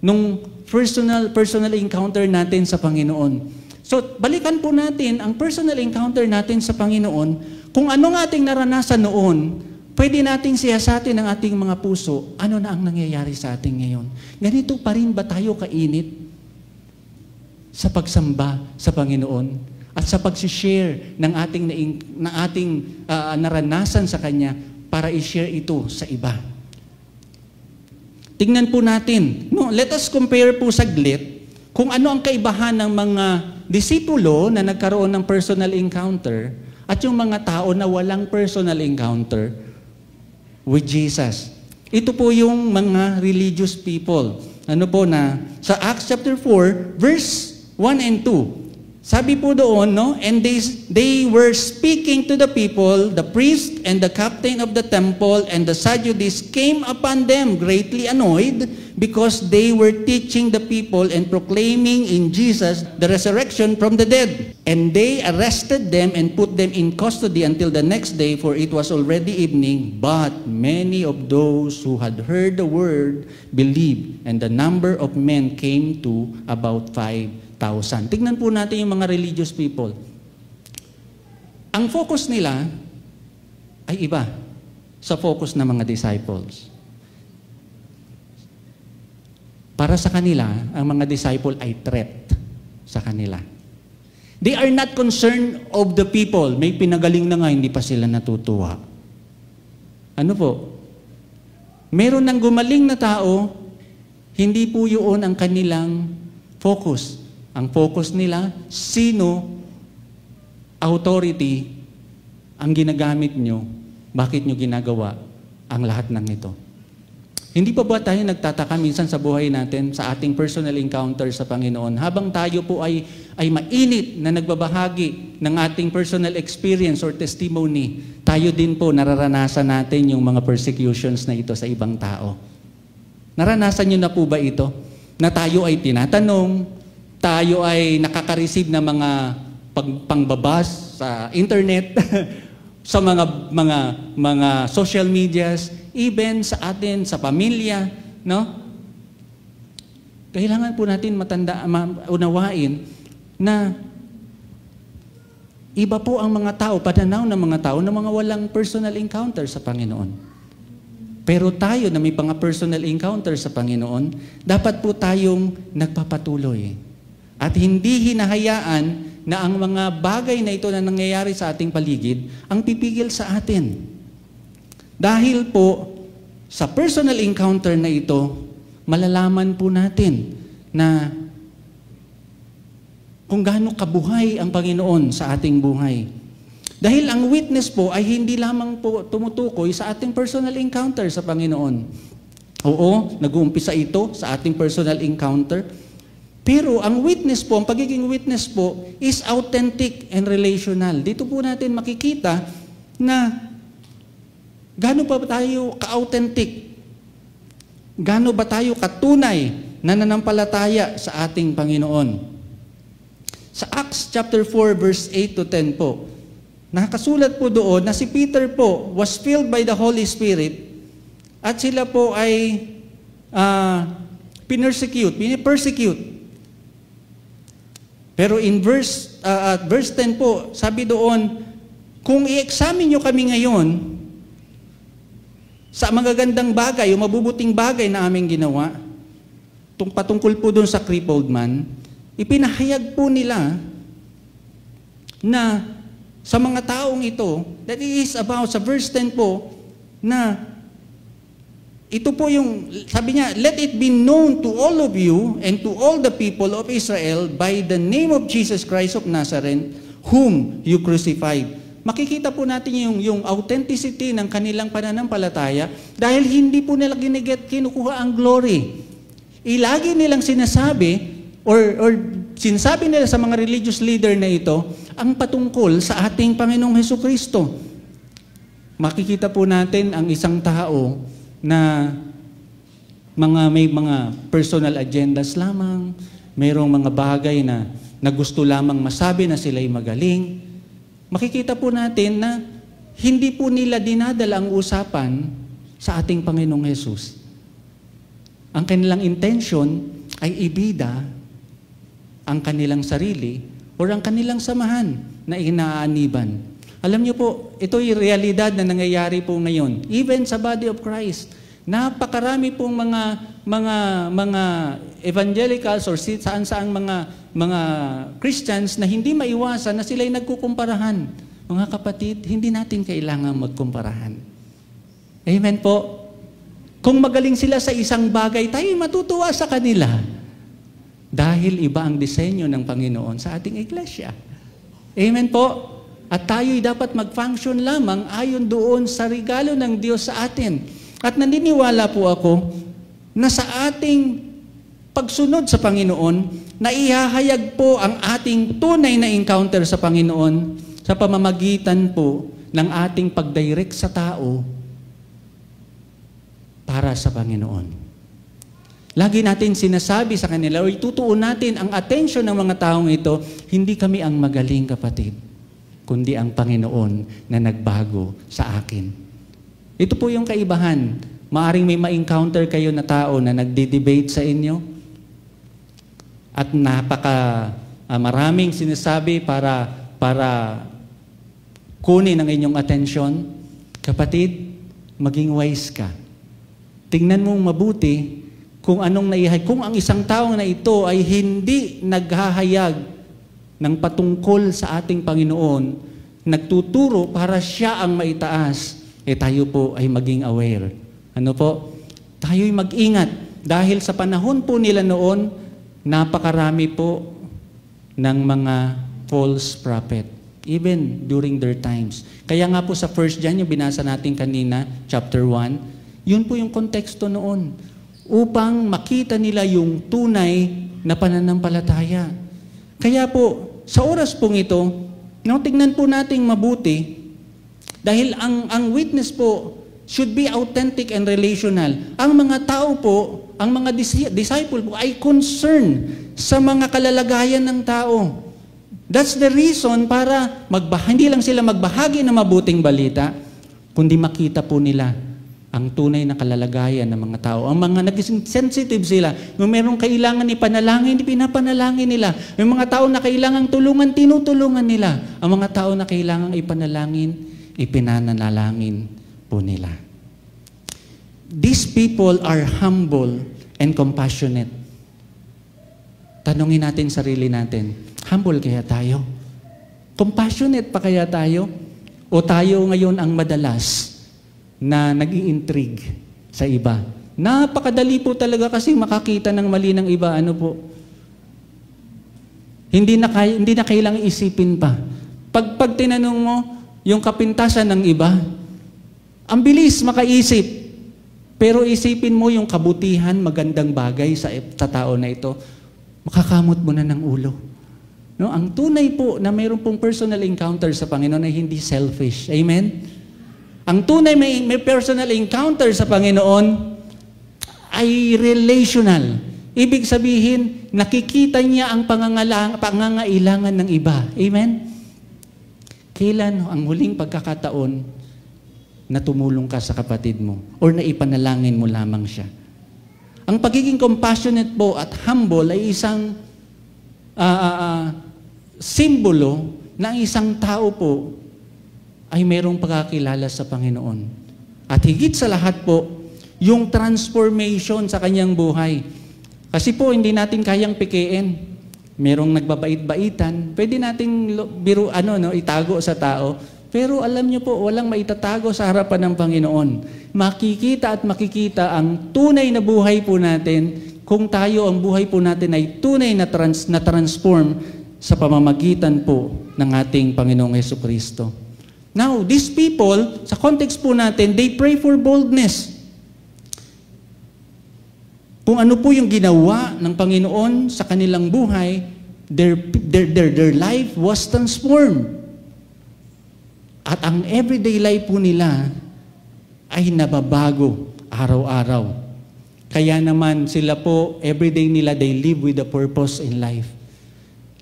nung personal encounter natin sa Panginoon. So, balikan po natin ang personal encounter natin sa Panginoon. Kung ano nga ating naranasan noon, pwede nating siyasatin ang ating mga puso, ano na ang nangyayari sa ating ngayon. Ganito pa rin ba tayo kainit sa pagsamba sa Panginoon at sa pag-share ng ating naranasan sa Kanya para i-share ito sa iba? Tingnan po natin. No, let us compare po saglit kung ano ang kaibahan ng mga disipulo na nagkaroon ng personal encounter at yung mga tao na walang personal encounter with Jesus. Ito po yung mga religious people. Ano po na sa Acts chapter 4 verse 1 and 2. Sabi po doon, no? And they were speaking to the people, the priest and the captain of the temple and the Sadducees came upon them greatly annoyed because they were teaching the people and proclaiming in Jesus the resurrection from the dead. And they arrested them and put them in custody until the next day, for it was already evening. But many of those who had heard the word believed, and the number of men came to about 5,000. Tignan po natin yung mga religious people. Ang focus nila ay iba sa focus ng mga disciples. Para sa kanila, ang mga disciple ay threat sa kanila. They are not concerned of the people. May pinagaling na nga, hindi pa sila natutuwa. Ano po? Meron ng gumaling na tao, hindi po yun ang kanilang focus. Ang focus nila, sino, authority, ang ginagamit nyo, bakit nyo ginagawa ang lahat ng ito. Hindi pa ba tayo nagtataka minsan sa buhay natin, sa ating personal encounter sa Panginoon, habang tayo po ay mainit na nagbabahagi ng ating personal experience or testimony, tayo din po nararanasan natin yung mga persecutions na ito sa ibang tao. Naranasan nyo na po ba ito? Na tayo ay tinatanong, tayo ay nakaka-receive ng mga pangbabas sa internet, sa mga social medias, even sa atin, sa pamilya, no? Kailangan po natin unawain na iba po ang mga tao, pananaw ng mga tao na mga walang personal encounter sa Panginoon. Pero tayo na may mga personal encounter sa Panginoon, dapat po tayong nagpapatuloy. At hindi hinahayaan na ang mga bagay na ito na nangyayari sa ating paligid ang pipigil sa atin. Dahil po sa personal encounter na ito, malalaman po natin na kung gaano kabuhay ang Panginoon sa ating buhay. Dahil ang witness po ay hindi lamang po tumutukoy sa ating personal encounter sa Panginoon. Oo, nag-uumpisa ito sa ating personal encounter. Pero ang witness po, ang pagiging witness po is authentic and relational. Dito po natin makikita na gaano ba tayo ka-authentic? Gaano ba tayo katunay na nananampalataya sa ating Panginoon? Sa Acts chapter 4 verse 8 to 10 po, nakasulat po doon na si Peter po was filled by the Holy Spirit at sila po ay persecute. Pero in verse 10 po, sabi doon, kung i-examine nyo kami ngayon sa magagandang bagay o mabubuting bagay na aming ginawa, patungkol po doon sa crippled man, ipinahayag po nila na sa mga taong ito, that is about, sa verse 10 po, na ito po yung, sabi niya, let it be known to all of you and to all the people of Israel by the name of Jesus Christ of Nazareth, whom you crucified. Makikita po natin yung authenticity ng kanilang pananampalataya dahil hindi po nila kinukuha ang glory. Ilagi nilang sinasabi or sinasabi nila sa mga religious leader na ito ang patungkol sa ating Panginoong Hesukristo. Makikita po natin ang isang tao na may mga personal agendas lamang, Mayroong mga bagay na gusto lamang masabi na sila'y magaling. Makikita po natin na hindi po nila dinadala ang usapan sa ating Panginoong Hesus. Ang kanilang intention ay ibida ang kanilang sarili o ang kanilang samahan na inaaniban. Alam niyo po, ito ay realidad na nangyayari po ngayon. Even sa body of Christ, napakarami pong mga evangelicals or saan-saang mga Christians na hindi maiwasan na sila'y nagkukumparahan. Mga kapatid, hindi natin kailangan magkumparahan. Amen po. Kung magaling sila sa isang bagay, tayo matutuwa sa kanila. Dahil iba ang disenyo ng Panginoon sa ating iglesia. Amen po. At tayo'y dapat mag-function lamang ayon doon sa regalo ng Diyos sa atin. At naniniwala po ako na sa ating pagsunod sa Panginoon, na ihahayag po ang ating tunay na encounter sa Panginoon sa pamamagitan po ng ating pagdirect sa tao para sa Panginoon. Lagi natin sinasabi sa kanila, o itutuon natin ang atensyon ng mga taong ito, hindi kami ang magaling, kapatid, kundi ang Panginoon na nagbago sa akin. Ito po yung kaibahan. Maaring may ma-encounter kayo na tao na nagde-debate sa inyo at maraming sinasabi para kunin ang inyong atensyon. Kapatid, maging wise ka. Tingnan mong mabuti kung anong naihayag. Kung ang isang taong na ito ay hindi naghahayag ng patungkol sa ating Panginoon, nagtuturo para siya ang maitaas, tayo po ay maging aware. Ano po? Tayo'y mag-ingat. Dahil sa panahon po nila noon, napakarami po ng mga false prophet. Even during their times. Kaya nga po sa 1 John, yung binasa natin kanina, chapter 1, yun po yung konteksto noon. Upang makita nila yung tunay na pananampalataya. Kaya po, sa oras pong ito, tignan po nating mabuti, dahil ang witness po should be authentic and relational. Ang mga tao po, ang mga disciple po ay concerned sa mga kalalagayan ng tao. That's the reason para hindi lang sila magbahagi ng mabuting balita, kundi makita po nila ang tunay na kalalagayan ng mga tao. Ang mga naging sensitive sila, kung merong kailangan ipanalangin, pinapanalangin nila. May mga tao na kailangang tulungan, tinutulungan nila. Ang mga tao na kailangang ipanalangin, ipinanalangin po nila. These people are humble and compassionate. Tanungin natin sarili natin, humble kaya tayo? Compassionate pa kaya tayo? O tayo ngayon ang madalas na nag-i-intrigue sa iba? Napakadali po talaga kasi makakita ng mali ng iba. Ano po? Hindi na kailangang isipin pa. Pag tinanong mo yung kapintasan ng iba, ang bilis makaisip. Pero isipin mo yung kabutihan, magandang bagay sa tao na ito, makakamot mo na ng ulo. No? Ang tunay po na mayroon pong personal encounter sa Panginoon ay hindi selfish. Amen? Ang tunay may personal encounter sa Panginoon ay relational. Ibig sabihin, nakikita niya ang pangangailangan ng iba. Amen? Kailan ang huling pagkakataon na tumulong ka sa kapatid mo or na ipanalangin mo lamang siya? Ang pagiging compassionate po at humble ay isang simbolo na ang isang tao po ay mayroong pagkakilala sa Panginoon. At higit sa lahat po, yung transformation sa kanyang buhay. Kasi po, hindi natin kayang pikiin. Merong nagbabait-baitan. Pwede nating itago sa tao. Pero alam niyo po, walang maitatago sa harapan ng Panginoon. Makikita at makikita ang tunay na buhay po natin kung tayo, ang buhay po natin ay tunay na transform sa pamamagitan po ng ating Panginoong Jesucristo. Now, these people, sa context po natin, they pray for boldness. Kung ano po yung ginawa ng Panginoon sa kanilang buhay, their life was transformed. At ang everyday life po nila ay nababago araw-araw. Kaya naman sila po, everyday nila, they live with a purpose in life.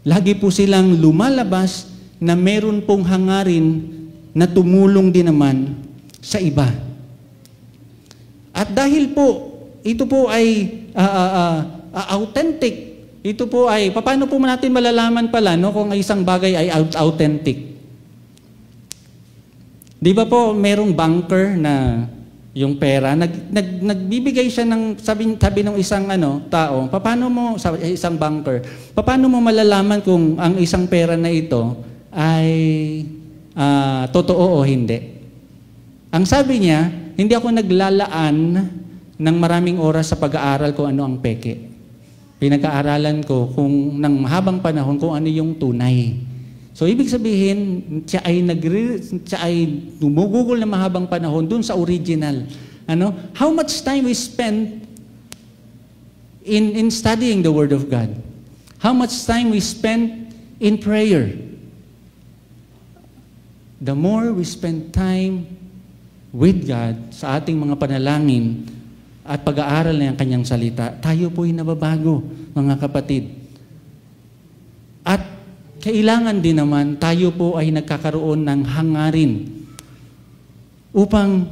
Lagi po silang lumalabas na meron pong hangarin na tumulong din naman sa iba. At dahil po, ito po ay authentic. Ito po ay, paano po natin malalaman pala no, kung isang bagay ay authentic? Di ba po, merong banker na yung pera, nagbibigay siya ng, sabi ng isang tao, paano mo, isang banker, paano mo malalaman kung ang isang pera na ito ay totoo o hindi? Ang sabi niya, hindi ako naglalaan ng maraming oras sa pag-aaral kung ano ang peke. Pinag-aaralan ko kung ng mahabang panahon kung ano yung tunay. So, ibig sabihin, siya ay gumugugol na mahabang panahon dun sa original. How much time we spend in studying the Word of God? How much time we spend in prayer? The more we spend time with God sa ating mga panalangin at pag-aaral ng Kanyang salita, tayo po'y nababago, mga kapatid. At kailangan din naman, tayo po ay nagkakaroon ng hangarin upang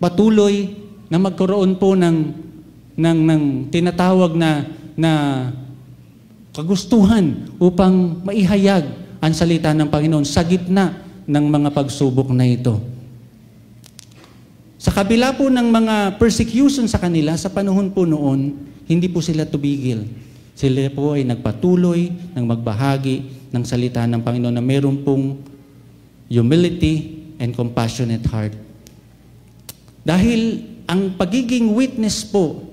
patuloy na magkaroon po ng tinatawag na kagustuhan upang maihayag ang salita ng Panginoon sa gitna ng mga pagsubok na ito. Sa kabila po ng mga persecution sa kanila, sa panahon po noon, hindi po sila tumigil. Sila po ay nagpatuloy ng magbahagi ng salita ng Panginoon na meron pong humility and compassionate heart. Dahil ang pagiging witness po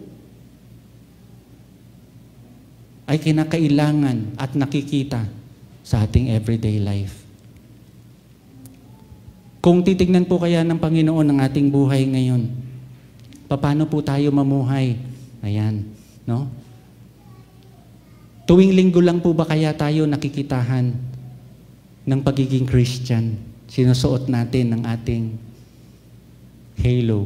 ay kinakailangan at nakikita sa ating everyday life. Kung titignan po kaya ng Panginoon ang ating buhay ngayon, paano po tayo mamuhay? Ayan, no? Tuwing linggo lang po ba kaya tayo nakikitahan ng pagiging Christian? Sinusuot natin ng ating halo.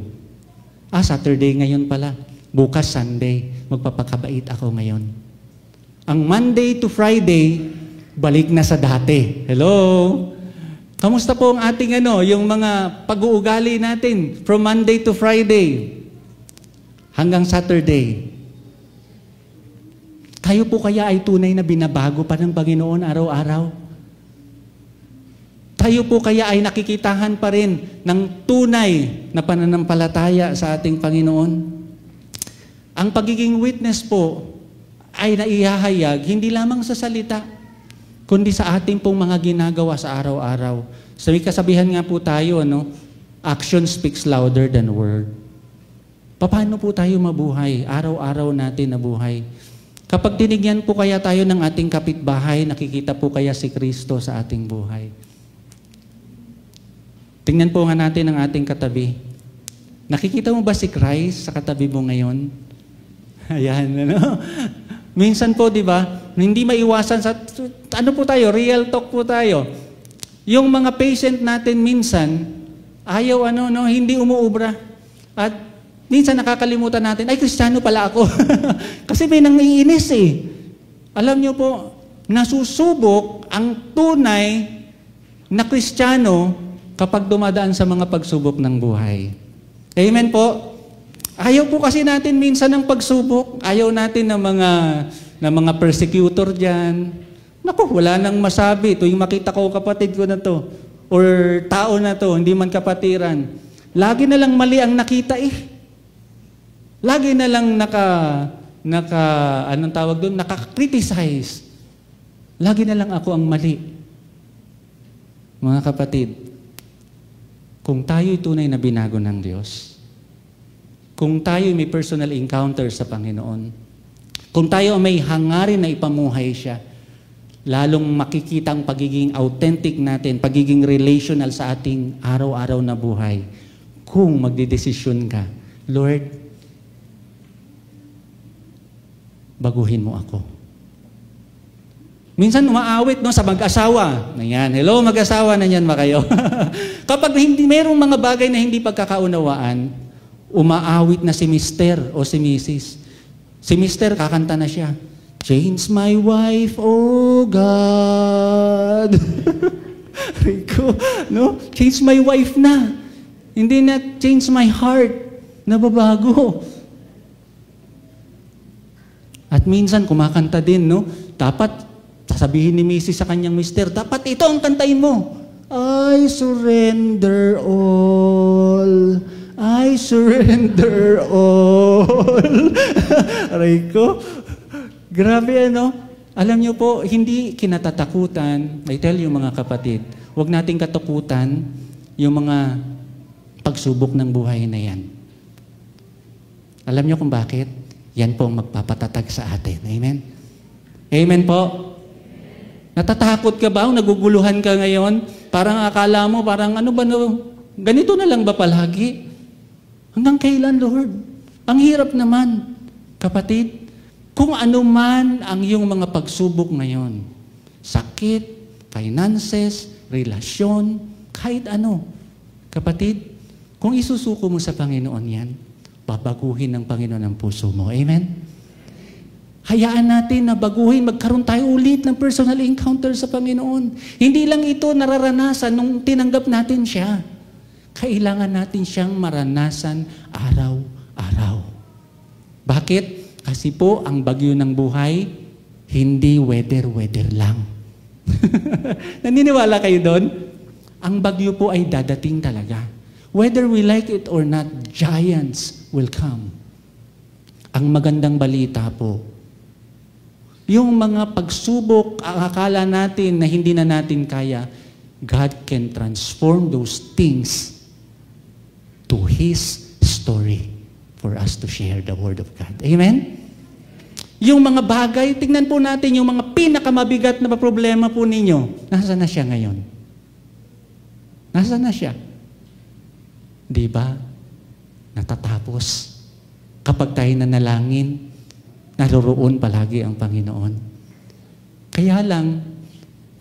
Saturday ngayon pala. Bukas Sunday. Magpapakabait ako ngayon. Ang Monday to Friday, balik na sa dati. Hello? Kamusta po ang ating yung mga pag-uugali natin from Monday to Friday hanggang Saturday? Tayo po kaya ay tunay na binabago pa ng Panginoon araw-araw? Tayo po kaya ay nakikitahan pa rin ng tunay na pananampalataya sa ating Panginoon? Ang pagiging witness po ay naihahayag hindi lamang sa salita, kundi sa ating pong mga ginagawa sa araw-araw. So may kasabihan nga po tayo, action speaks louder than word. Paano po tayo mabuhay? Araw-araw natin na buhay. Kapag tinigyan po kaya tayo ng ating kapitbahay, nakikita po kaya si Kristo sa ating buhay. Tingnan po nga natin ang ating katabi. Nakikita mo ba si Christ sa katabi mo ngayon? Ayan, Minsan po, di ba, hindi maiwasan sa, po tayo, real talk po tayo. Yung mga patient natin minsan, ayaw hindi umuubra. At minsan nakakalimutan natin, ay, Kristiyano pala ako. Kasi may nangiinis eh. Alam niyo po, nasusubok ang tunay na Kristiyano kapag dumadaan sa mga pagsubok ng buhay. Amen po? Ayaw po kasi natin minsan ng pagsubok. Ayaw natin ng mga persecutor dyan. Naku, wala nang masabi. Tuwing makita ko kapatid ko na to, or tao na to, hindi man kapatiran. Lagi na lang mali ang nakita eh. Lagi na lang naka-criticize. Lagi na lang ako ang mali. Mga kapatid, kung tayo'y tunay na binago ng Diyos, kung tayo may personal encounter sa Panginoon, kung tayo may hangarin na ipamuhay siya, lalong makikita ang pagiging authentic natin, pagiging relational sa ating araw-araw na buhay. Kung magdedesisyon ka, Lord, baguhin mo ako. Minsan umaawit sa mag-asawa. Ayan, hello mag-asawa, nanyan ba kayo? Kapag merong mga bagay na hindi pagkakaunawaan, umaawit na si Mr. o si Mrs. Si Mr. kakanta na siya. Change my wife, oh God. Rico, no? Change my wife na. Hindi na change my heart. Nababago. At minsan kumakanta din, no? Dapat sasabihin ni Mrs. sa kanyang Mr. Dapat ito ang kantahin mo. I surrender all. I surrender all. Aray ko. Grabe ano. Alam niyo po, hindi kinatatakutan. I tell you mga kapatid, huwag nating katakutan yung mga pagsubok ng buhay na yan. Alam niyo kung bakit? Yan po ang magpapatatag sa atin. Amen? Amen po? Natatakot ka ba? Naguguluhan ka ngayon? Parang akala mo, parang ano ba, no? Ganito na lang ba palagi? Hanggang kailan, Lord? Ang hirap naman, kapatid. Kung ano man ang iyong mga pagsubok ngayon, sakit, finances, relasyon, kahit ano, kapatid, kung isusuko mo sa Panginoon yan, babaguhin ng Panginoon ang puso mo. Amen? Hayaan natin na baguhin, magkaroon tayo ulit ng personal encounter sa Panginoon. Hindi lang ito nararanasan nung tinanggap natin siya. Kailangan natin siyang maranasan araw-araw. Bakit? Kasi po, ang bagyo ng buhay, hindi weather lang. Naniniwala kayo doon? Ang bagyo po ay dadating talaga. Whether we like it or not, giants will come. Ang magandang balita po, yung mga pagsubok, akala natin na hindi na natin kaya, God can transform those things to His story for us to share the Word of God. Amen? Yung mga bagay, tingnan po natin yung mga pinakamabigat na problema po ninyo. Nasaan na siya ngayon? Nasaan na siya? Di ba? Natatapos. Kapag tayo nanalangin, naroroon palagi ang Panginoon. Kaya lang,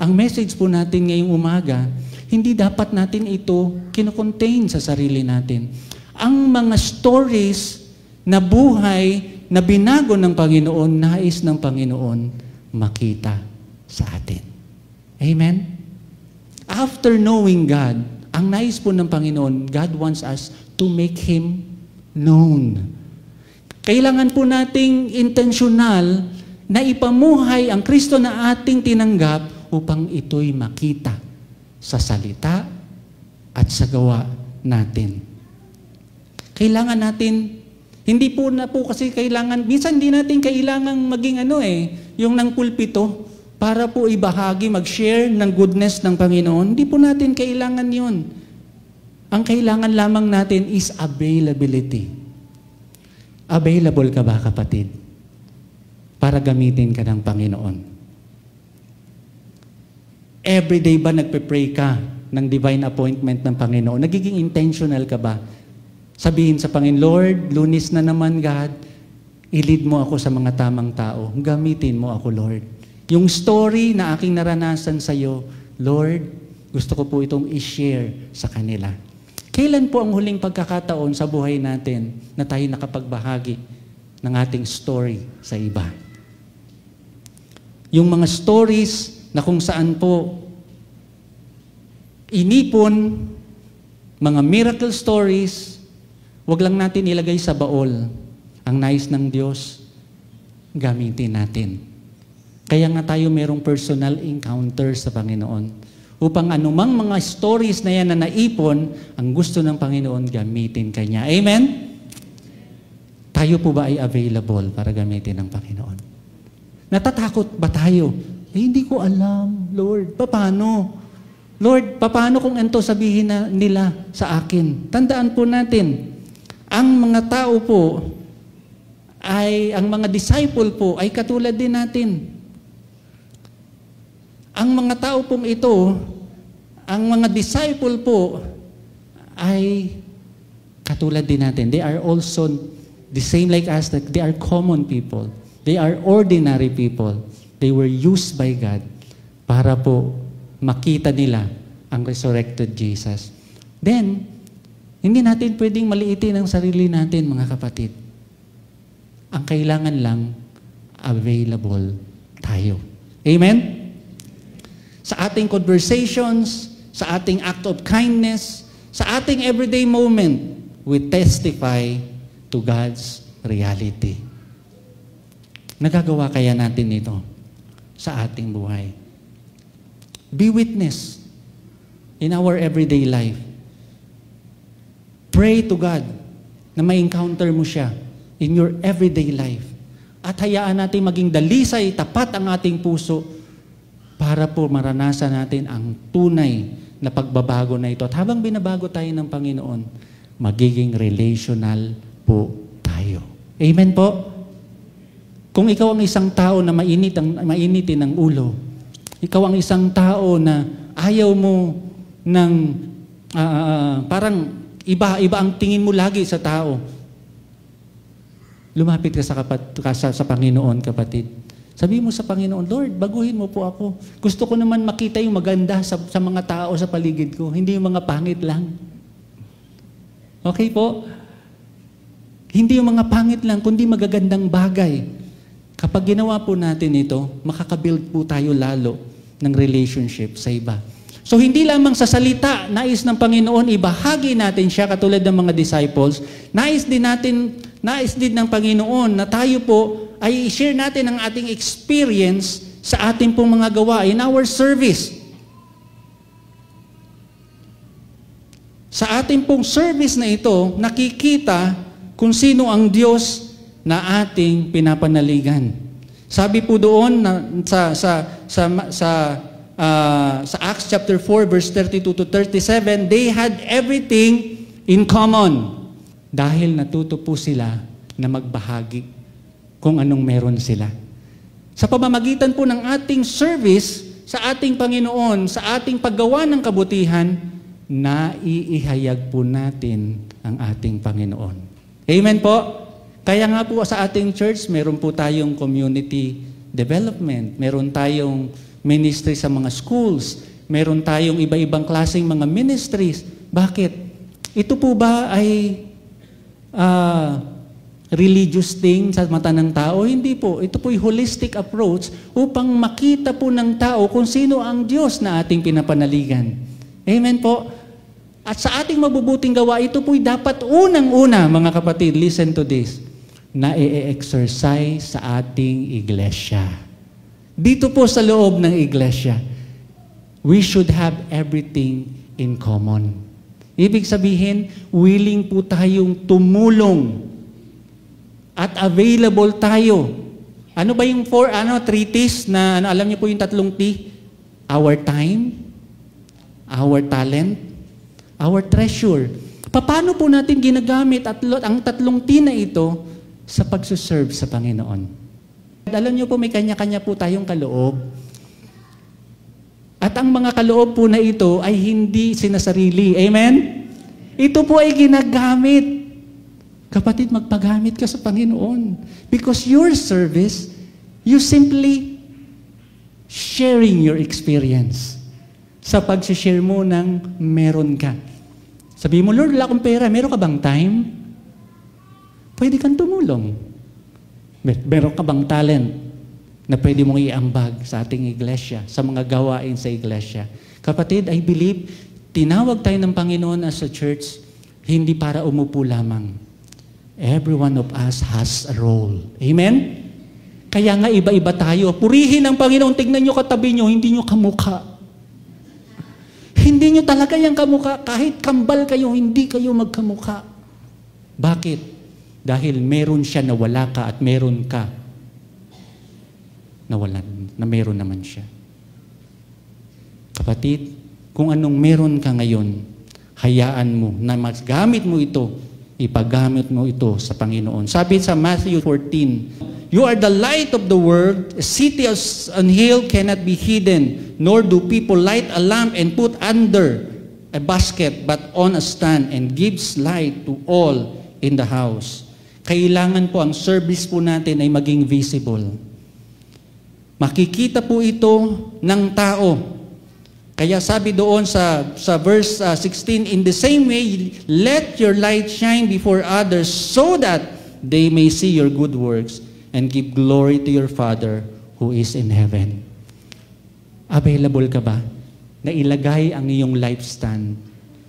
ang message po natin ngayong umaga, hindi dapat natin ito kinocontain sa sarili natin. Ang mga stories na buhay na binago ng Panginoon, nais ng Panginoon makita sa atin. Amen? After knowing God, ang nais po ng Panginoon, God wants us to make Him known. Kailangan po nating intentional na ipamuhay ang Kristo na ating tinanggap upang ito'y makita sa salita at sa gawa natin. Kailangan natin, hindi po na po kasi kailangan, minsan hindi natin kailangan maging yung ng pulpito para po ibahagi, mag-share ng goodness ng Panginoon. Hindi po natin kailangan yun. Ang kailangan lamang natin is availability. Available ka ba, kapatid? Para gamitin ka ng Panginoon. Everyday ba nagpe-pray ka ng divine appointment ng Panginoon? Nagiging intentional ka ba? Sabihin sa Panginoon, Lord, Lunes na naman, God, i-lead mo ako sa mga tamang tao. Gamitin mo ako, Lord. Yung story na aking naranasan sa iyo, Lord, gusto ko po itong i-share sa kanila. Kailan po ang huling pagkakataon sa buhay natin na tayo nakapagbahagi ng ating story sa iba? Yung mga stories na kung saan po inipon, mga miracle stories, wag lang natin ilagay sa baol. Ang nais ng Diyos, gamitin natin. Kaya nga tayo merong personal encounter sa Panginoon. Upang anumang mga stories na yan na naipon, ang gusto ng Panginoon, gamitin kanya. Amen? Tayo po ba ay available para gamitin ng Panginoon? Natatakot ba tayo? Hindi ko alam, Lord. Paano? Lord, paano kung ito sabihin nila sa akin? Tandaan po natin, ang mga tao po, ang mga disciple po, ay katulad din natin. Ang mga tao pong ito, ang mga disciple po, ay katulad din natin. They are also the same like us, that they are common people. They are ordinary people. They were used by God para po makita nila ang resurrected Jesus. Then, Hindi natin pwedeng maliitin ang sarili natin, mga kapatid. Ang kailangan lang, available tayo. Amen? Sa ating conversations, sa ating act of kindness, sa ating everyday moment, we testify to God's reality. Nagagawa kaya natin ito sa ating buhay? Be witness in our everyday life. Pray to God na ma-encounter mo siya in your everyday life. At hayaan natin maging dalisay, tapat ang ating puso para po maranasan natin ang tunay na pagbabago na ito. At habang binabago tayo ng Panginoon, magiging relational po tayo. Amen po? Kung ikaw ang isang tao na mainitin ang ulo, ikaw ang isang tao na ayaw mo ng parang iba ang tingin mo lagi sa tao, lumapit ka sa Panginoon, kapatid. Sabi mo sa Panginoon, Lord, baguhin mo po ako. Gusto ko naman makita yung maganda sa mga tao sa paligid ko, hindi yung mga pangit lang. Okay po? Hindi yung mga pangit lang, kundi magagandang bagay. Kapag ginawa po natin ito, makakabuild po tayo lalo ng relationship sa iba. So hindi lamang sa salita, nais ng Panginoon, ibahagi natin siya katulad ng mga disciples. Nais din ng Panginoon na tayo po ay i-share natin ang ating experience sa ating pong mga gawa in our service. Sa ating pong service na ito, nakikita kung sino ang Diyos na ating pinapanaligan. Sabi po doon na sa Acts chapter 4 verse 32 to 37, they had everything in common dahil natuto po sila na magbahagi kung anong meron sila. Sa pamamagitan po ng ating service sa ating Panginoon, sa ating paggawa ng kabutihan, naiihayag po natin ang ating Panginoon. Amen po? Kaya nga po sa ating church, meron po tayong community development, meron tayong ministry sa mga schools, meron tayong iba-ibang klaseng mga ministries. Bakit? Ito po ba ay religious thing sa mata ng tao? Hindi po. Ito po ay holistic approach upang makita po ng tao kung sino ang Diyos na ating pinapanaligan. Amen po? At sa ating mabubuting gawa, ito po'y dapat unang-una, mga kapatid, listen to this, na i-exercise sa ating iglesia. Dito po sa loob ng iglesia, we should have everything in common. Ibig sabihin, willing po tayong tumulong at available tayo. Ano ba yung 3 T's na alam niyo po yung 3 T? Our time, our talent, our treasure. Paano po natin ginagamit ang 3 T na ito sa pagsuserve sa Panginoon? Alam niyo po, may kanya-kanya po tayong kaloob. At ang mga kaloob po na ito ay hindi sinasarili. Amen? Ito po ay ginagamit. Kapatid, magpagamit ka sa Panginoon. Because your service, you simply sharing your experience. Sa pag-share mo ng meron ka. Sabi mo, Lord, wala akong pera. Meron ka bang time? Pwede kang tumulong. Meron ka bang talent na pwede mong iambag sa ating iglesia, sa mga gawain sa iglesia? Kapatid, I believe, tinawag tayo ng Panginoon as a church, hindi para umupo lamang. Every one of us has a role. Amen? Kaya nga iba-iba tayo. Purihin ang Panginoon. Tignan nyo katabi nyo, hindi nyo kamukha. Hindi nyo talaga yung kamukha. Kahit kambal kayo, hindi kayo magkamukha. Bakit? Dahil meron siya na wala ka at meron ka na meron naman siya. Kapatid, kung anong meron ka ngayon, hayaan mo na magamit mo ito, ipagamit mo ito sa Panginoon. Sabi sa Matthew 14, you are the light of the world. A city on hill cannot be hidden, nor do people light a lamp and put under a basket, but on a stand, and gives light to all in the house. Kailangan po ang service po natin ay maging visible. Makikita po ito ng tao. Kaya sabi doon sa verse 16, in the same way, let your light shine before others so that they may see your good works and give glory to your Father who is in heaven. Available ka ba na ilagay ang iyong light stand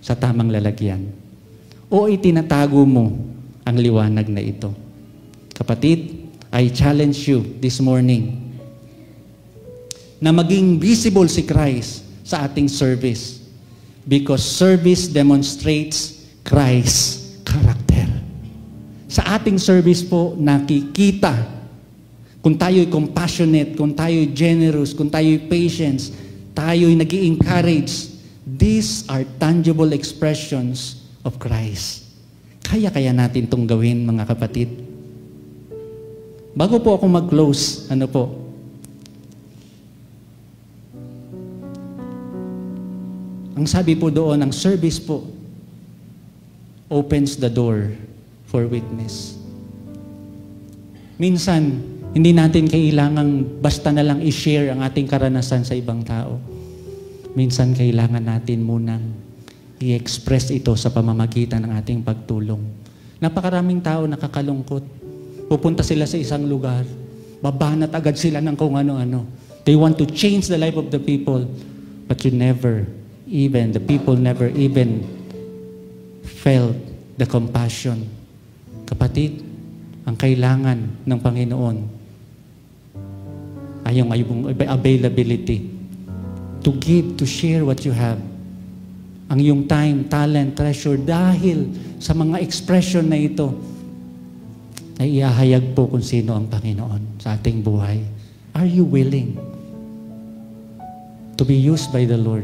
sa tamang lalagyan? O itinatago mo ang liwanag na ito? Kapatid, I challenge you this morning na maging visible si Christ sa ating service, because service demonstrates Christ's character. Sa ating service po, nakikita kung tayo'y compassionate, kung tayo'y generous, kung tayo'y patient, tayo'y nag-i-encourage. These are tangible expressions of Christ. Kaya natin itong gawin, mga kapatid. Bago po ako mag-close, ang sabi po doon, ang service po opens the door for witness. Minsan, hindi natin kailangang basta na lang i-share ang ating karanasan sa ibang tao. Minsan, kailangan natin munang i-express ito sa pamamagitan ng ating pagtulong. Napakaraming tao nakakalungkot. Pupunta sila sa isang lugar, babanat agad sila ng kung ano-ano. They want to change the life of the people, but the people never even felt the compassion. Kapatid, ang kailangan ng Panginoon ay yung availability to give, to share what you have. Ang iyong time, talent, treasure, dahil sa mga expression na ito, ay iahayag po kung sino ang Panginoon sa ating buhay. Are you willing to be used by the Lord?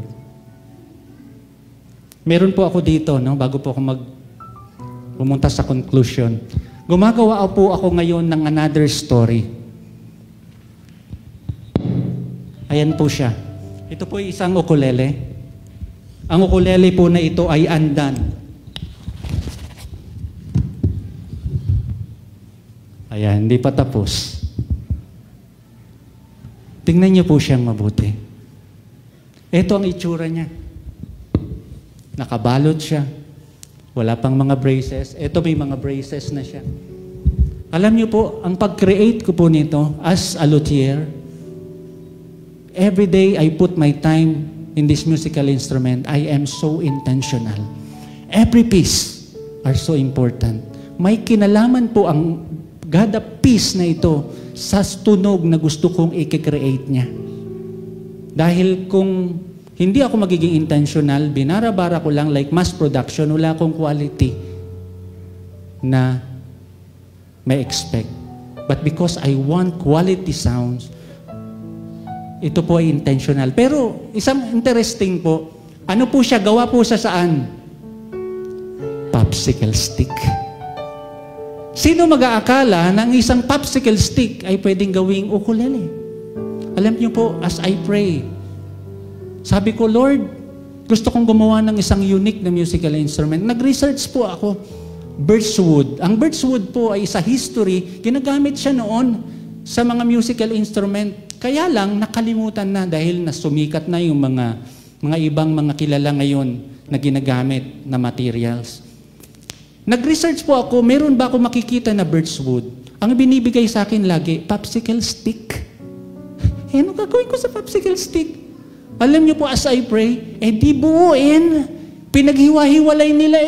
Meron po ako dito, bago po ako pumunta sa conclusion. Gumagawa po ako ngayon ng another story. Ayan po siya. Ito po isang ukulele. Ang ukulele po na ito ay andan. Ayan, hindi pa tapos. Tingnan niyo po siyang mabuti. Ito ang itsura niya. Nakabalot siya. Wala pang mga braces. Ito may mga braces na siya. Alam niyo po, ang pag-create ko po nito as a luthier, every day I put my time in this musical instrument. I am so intentional. Every piece are so important. May kinalaman po ang God a piece na ito sa tunog na gusto kong i-create niya. Dahil kung hindi ako magiging intentional, binarabara ko lang like mass production, wala akong quality na may expect. But because I want quality sounds, ito po ay intentional. Pero isang interesting po, ano po siya, gawa po sa saan? Popsicle stick. Sino mag-aakala na ang isang popsicle stick ay pwedeng gawing ukulele? Alam niyo po, as I pray, sabi ko, Lord, gusto kong gumawa ng isang unique na musical instrument. Nag-research po ako, birchwood. Ang birchwood po ay sa history, ginagamit siya noon sa mga musical instrument. Kaya lang, nakalimutan na dahil nasumikat na yung mga ibang mga kilala ngayon na ginagamit na materials. Nag-research po ako, meron ba ako makikita na birchwood? Ang binibigay sa akin lagi, popsicle stick. Ano gagawin ko sa popsicle stick? Alam niyo po, as I pray, di buuin. Pinaghiwa-hiwalay nila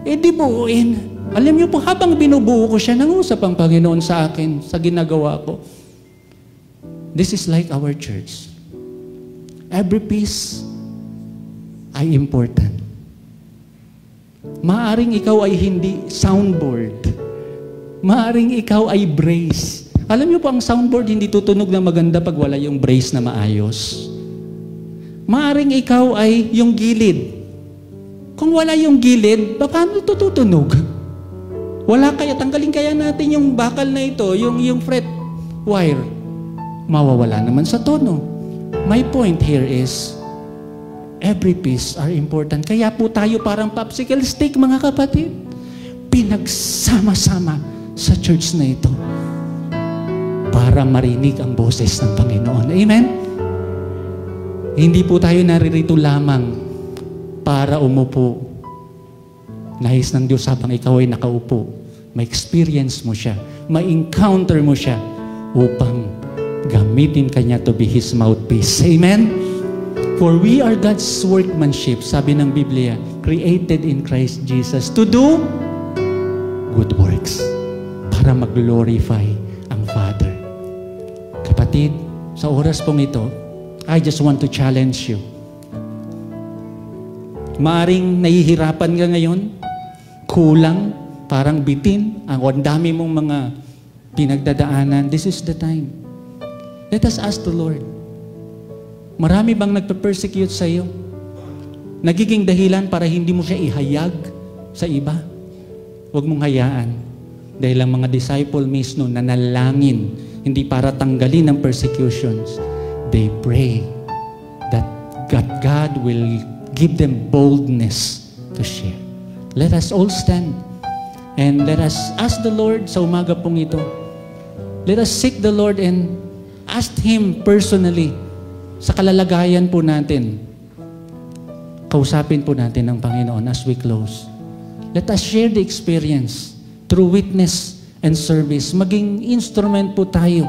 di buuin. Alam niyo po, habang binubuo ko siya, nangusap ang Panginoon sa akin, sa ginagawa ko. This is like our church. Every piece ay important. Maaring ikaw ay hindi soundboard. Maaring ikaw ay brace. Alam niyo po, ang soundboard hindi tutunog na maganda pag wala yung brace na maayos. Maaring ikaw ay yung gilid. Kung wala yung gilid, paano ito tutunog? Wala kaya, tanggalin kaya natin yung bakal na ito, yung fret wire. Mawawala naman sa tono. My point here is, every piece are important. Kaya po tayo parang popsicle stick, mga kapatid. Pinagsama-sama sa church na ito para marinig ang boses ng Panginoon. Amen? Hindi po tayo naririto lamang para umupo. Nais ng Diyos habang ikaw ay nakaupo, ma-experience mo siya, ma-encounter mo siya upang gamitin kanya to be His mouthpiece. Amen? For we are God's workmanship, sabi ng Biblia, created in Christ Jesus to do good works para mag-glorify ang Father. Kapatid, sa oras pong ito, I just want to challenge you. Maaring nahihirapan ka ngayon, kulang, parang bitin, ang dami mong mga pinagdadaanan. This is the time. Let us ask the Lord. Marami bang nagpe-persecute sa iyo? Nagiging dahilan para hindi mo siya ihayag sa iba? Huwag mong hayaan. Dahil ang mga disciple mismo nanalangin, hindi para tanggalin ang persecutions. They pray that God will give them boldness to share. Let us all stand and let us ask the Lord sa umaga pong ito. Let us seek the Lord and ask Him personally sa kalalagayan po natin. Kausapin po natin ang Panginoon as we close. Let us share the experience through witness and service. Maging instrument po tayo.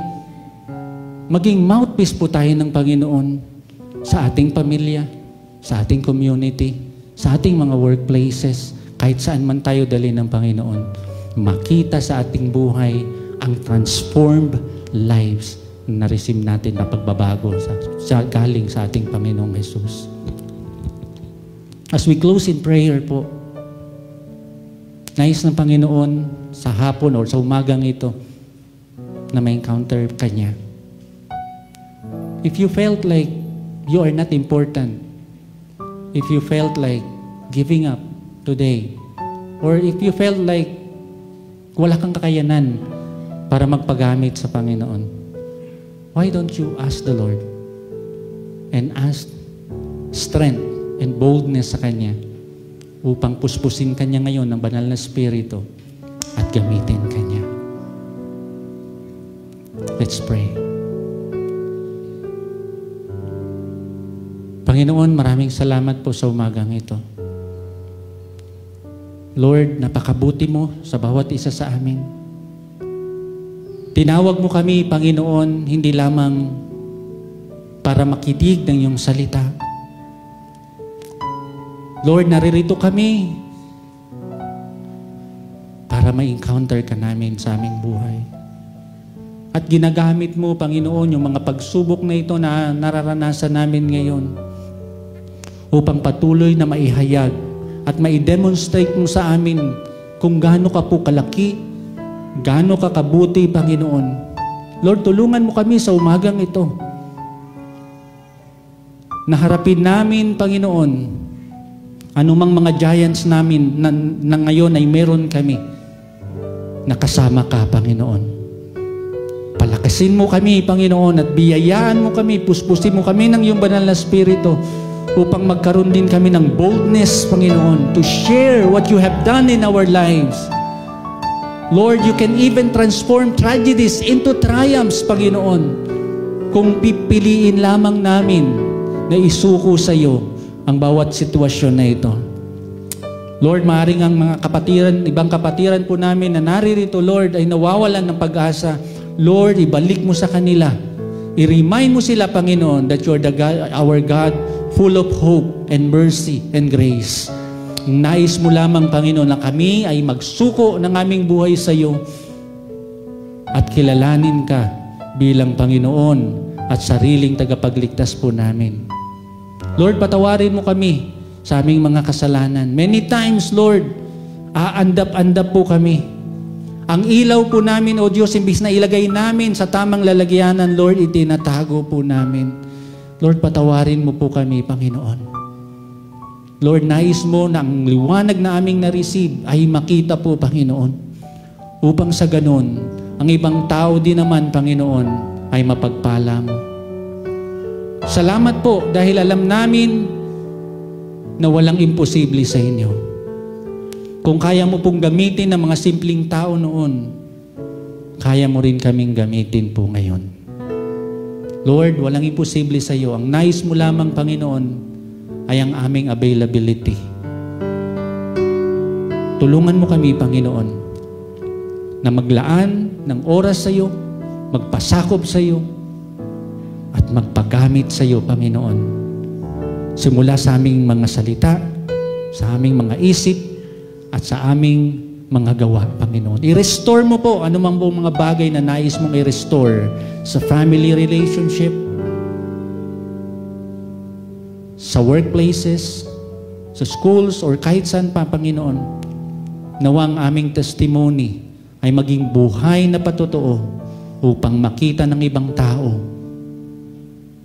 Maging mouthpiece po tayo ng Panginoon sa ating pamilya, sa ating community, sa ating mga workplaces, kahit saan man tayo dali ng Panginoon. Makita sa ating buhay ang transformed lives na receive natin na pagbabago galing sa ating Panginoong Jesus. As we close in prayer po, nais ng Panginoon sa hapon o sa umagang ito na may encounter ka niya. If you felt like you are not important, if you felt like giving up today, or if you felt like wala kang kakayanan para magpagamit sa Panginoon, why don't you ask the Lord and ask strength and boldness sa Kanya upang puspusin Kanya ngayon ng banal na Espiritu at gamitin Kanya. Let's pray. Panginoon, maraming salamat po sa umagang ito. Lord, napakabuti mo sa bawat isa sa amin. Tinawag mo kami, Panginoon, hindi lamang para makinig ng iyong salita. Lord, naririto kami para ma-encounter ka namin sa aming buhay. At ginagamit mo, Panginoon, yung mga pagsubok na ito na nararanasan namin ngayon upang patuloy na maihayag at mai-demonstrate mo sa amin kung gaano ka po kalaki, gaano ka kabuti, Panginoon. Lord, tulungan mo kami sa umagang ito. Naharapin namin, Panginoon, anumang mga giants namin na ngayon ay meron kami. Nakasama ka, Panginoon. Palakasin mo kami, Panginoon, at biyayaan mo kami, puspusin mo kami ng iyong banal na Espiritu upang magkaroon din kami ng boldness, Panginoon, to share what you have done in our lives. Lord, you can even transform tragedies into triumphs, Panginoon, kung pipiliin lamang namin na isuko sa iyo ang bawat sitwasyon na ito. Lord, maaaring ang mga kapatiran, ibang kapatiran po namin na naririto, Lord, ay nawawalan ng pag-asa. Lord, ibalik mo sa kanila. I-remind mo sila, Panginoon, that you are our God, full of hope and mercy and grace. Nais mo lamang, Panginoon, na kami ay magsuko ng aming buhay sa iyo at kilalanin ka bilang Panginoon at sariling tagapagligtas po namin. Lord, patawarin mo kami sa aming mga kasalanan. Many times, Lord, aandap-andap po kami. Ang ilaw po namin, O Diyos, imbis na ilagay namin sa tamang lalagyanan, Lord, itinatago po namin. Lord, patawarin mo po kami, Panginoon. Lord, nais mo na ang liwanag na aming na-receive ay makita po, Panginoon. Upang sa ganun, ang ibang tao din naman, Panginoon, ay mapagpala mo. Salamat po dahil alam namin na walang imposible sa inyo. Kung kaya mo pong gamitin ng mga simpleng tao noon, kaya mo rin kaming gamitin po ngayon. Lord, walang imposible sa iyo. Ang nais mo lamang, Panginoon, ay ang aming availability. Tulungan mo kami, Panginoon, na maglaan ng oras sa iyo, magpasakop sa iyo, at magpagamit sa iyo, Panginoon. Simula sa aming mga salita, sa aming mga isip, at sa aming mga gawa, Panginoon. I-restore mo po anumang mga bagay na nais mong i-restore sa family relationship, sa workplaces, sa schools, or kahit saan pa, Panginoon. Nawa ang aming testimony ay maging buhay na patotoo upang makita ng ibang tao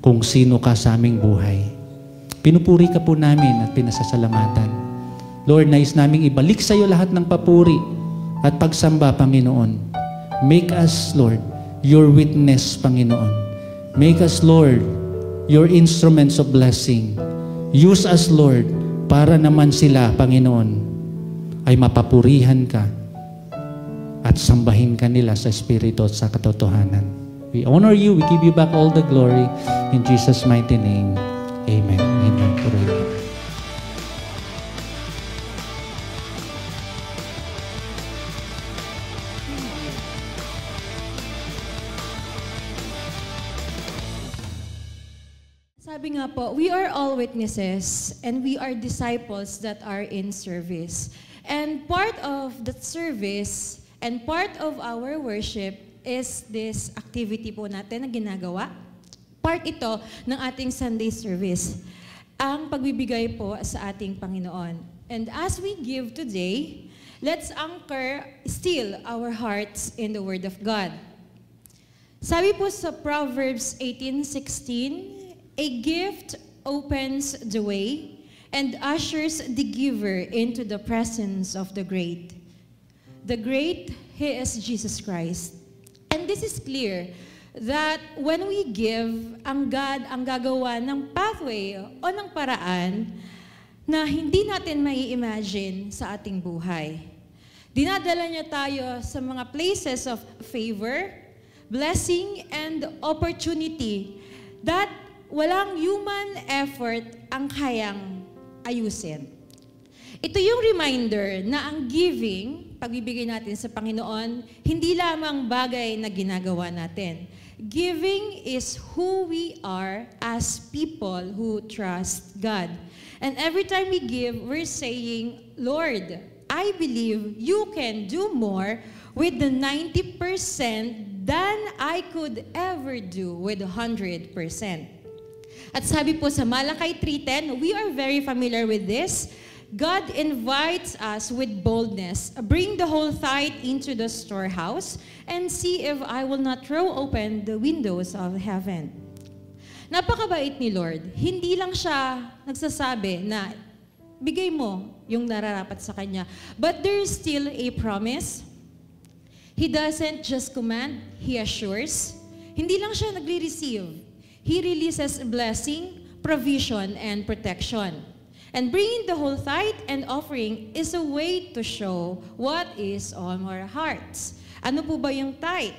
kung sino ka sa aming buhay. Pinupuri ka po namin at pinasasalamatan. Lord, nais naming ibalik sa iyo lahat ng papuri at pagsamba, Panginoon. Make us, Lord, your witness, Panginoon. Make us, Lord, your instruments of blessing. Use us, Lord, para naman sila, Panginoon, ay mapapurihan ka at sambahin ka nila sa Espiritu at sa katotohanan. We honor you. We give you back all the glory. In Jesus' mighty name, amen. Amen. Purihan. Sabi nga po, we are all witnesses and we are disciples that are in service. And part of that service and part of our worship is this activity po natin na ginagawa. Part ito ng ating Sunday service, ang pagbibigay po sa ating Panginoon. And as we give today, let's anchor still our hearts in the Word of God. Sabi po sa Proverbs 18:16, a gift opens the way and ushers the giver into the presence of the great. The great, He is Jesus Christ. And this is clear that when we give, ang God ang gagawa ng pathway o ng paraan na hindi natin mai-imagine sa ating buhay. Dinadala niya tayo sa mga places of favor, blessing, and opportunity that walang human effort ang kayang ayusin. Ito yung reminder na ang giving, pagbibigay natin sa Panginoon, hindi lamang bagay na ginagawa natin. Giving is who we are as people who trust God. And every time we give, we're saying, Lord, I believe you can do more with the 90% than I could ever do with 100%. At sabi po sa Malakay 3:10, we are very familiar with this. God invites us with boldness, bring the whole tithe into the storehouse, and see if I will not throw open the windows of heaven. Napakabait ni Lord. Hindi lang siya nagsasabi na bigay mo yung nararapat sa Kanya. But there is still a promise. He doesn't just command, He assures. Hindi lang siya nagre-receive. He releases blessing, provision, and protection. And bringing the whole tithe and offering is a way to show what is on our hearts. Ano po ba yung tithe?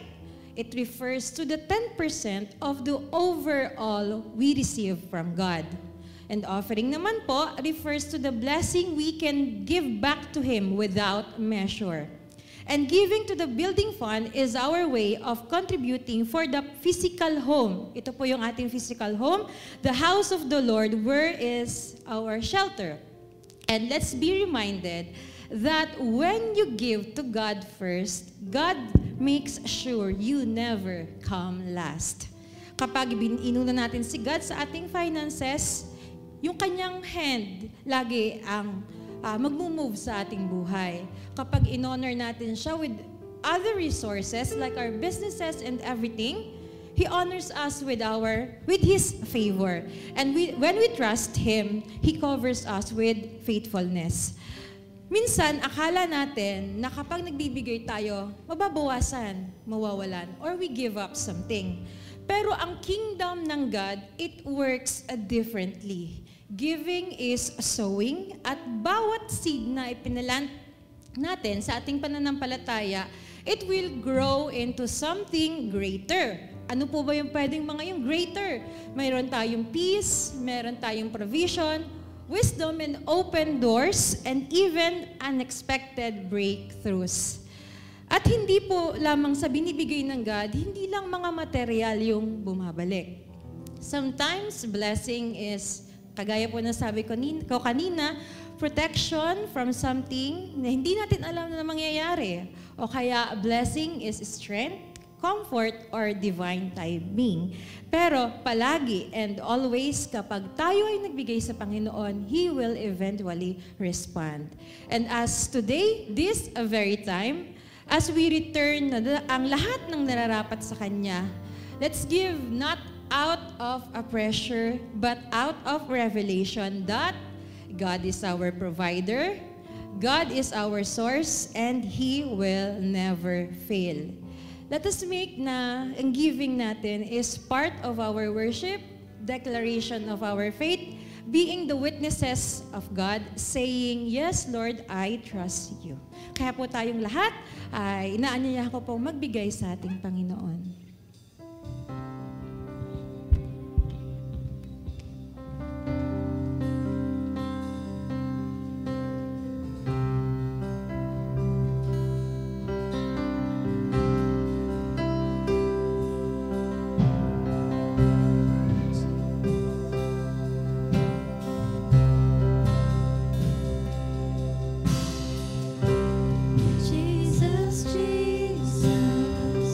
It refers to the 10% of the overall we receive from God. And offering naman po refers to the blessing we can give back to Him without measure. And giving to the building fund is our way of contributing for the physical home. Ito po yung ating physical home, the house of the Lord, where is our shelter. And let's be reminded that when you give to God first, God makes sure you never come last. Kapag inuna natin si God sa ating finances, yung kanyang hand lagi ang magmumove sa ating buhay. Kapag in-honor natin siya with other resources like our businesses and everything, He honors us with His favor. And when we trust Him, He covers us with faithfulness. Minsan, akala natin na kapag nagbibigay tayo, mababawasan, mawawalan, or we give up something. Pero ang kingdom ng God, it works differently. Giving is sowing, at bawat seed na ipinalant natin sa ating pananampalataya, it will grow into something greater. Ano po ba yung pwedeng mga yung greater? Mayroon tayong peace, mayroon tayong provision, wisdom and open doors, and even unexpected breakthroughs. At hindi po lamang sa binibigay ng God, hindi lang mga material yung bumabalik. Sometimes, blessing is, kagaya po na sabi ko kanina, protection from something na hindi natin alam na mangyayari. O kaya, blessing is strength, comfort, or divine timing. Pero palagi and always kapag tayo ay nagbigay sa Panginoon, He will eventually respond. And as today, this very time, as we return ang lahat ng nararapat sa Kanya, let's give not out of a pressure, but out of revelation that God is our provider, God is our source, and He will never fail. Let us make na ang giving natin is part of our worship, declaration of our faith, being the witnesses of God, saying, "Yes, Lord, I trust you." Kaya po tayong lahat ay inaanyaya ko pong magbigay sa ating Panginoon. Jesus, Jesus,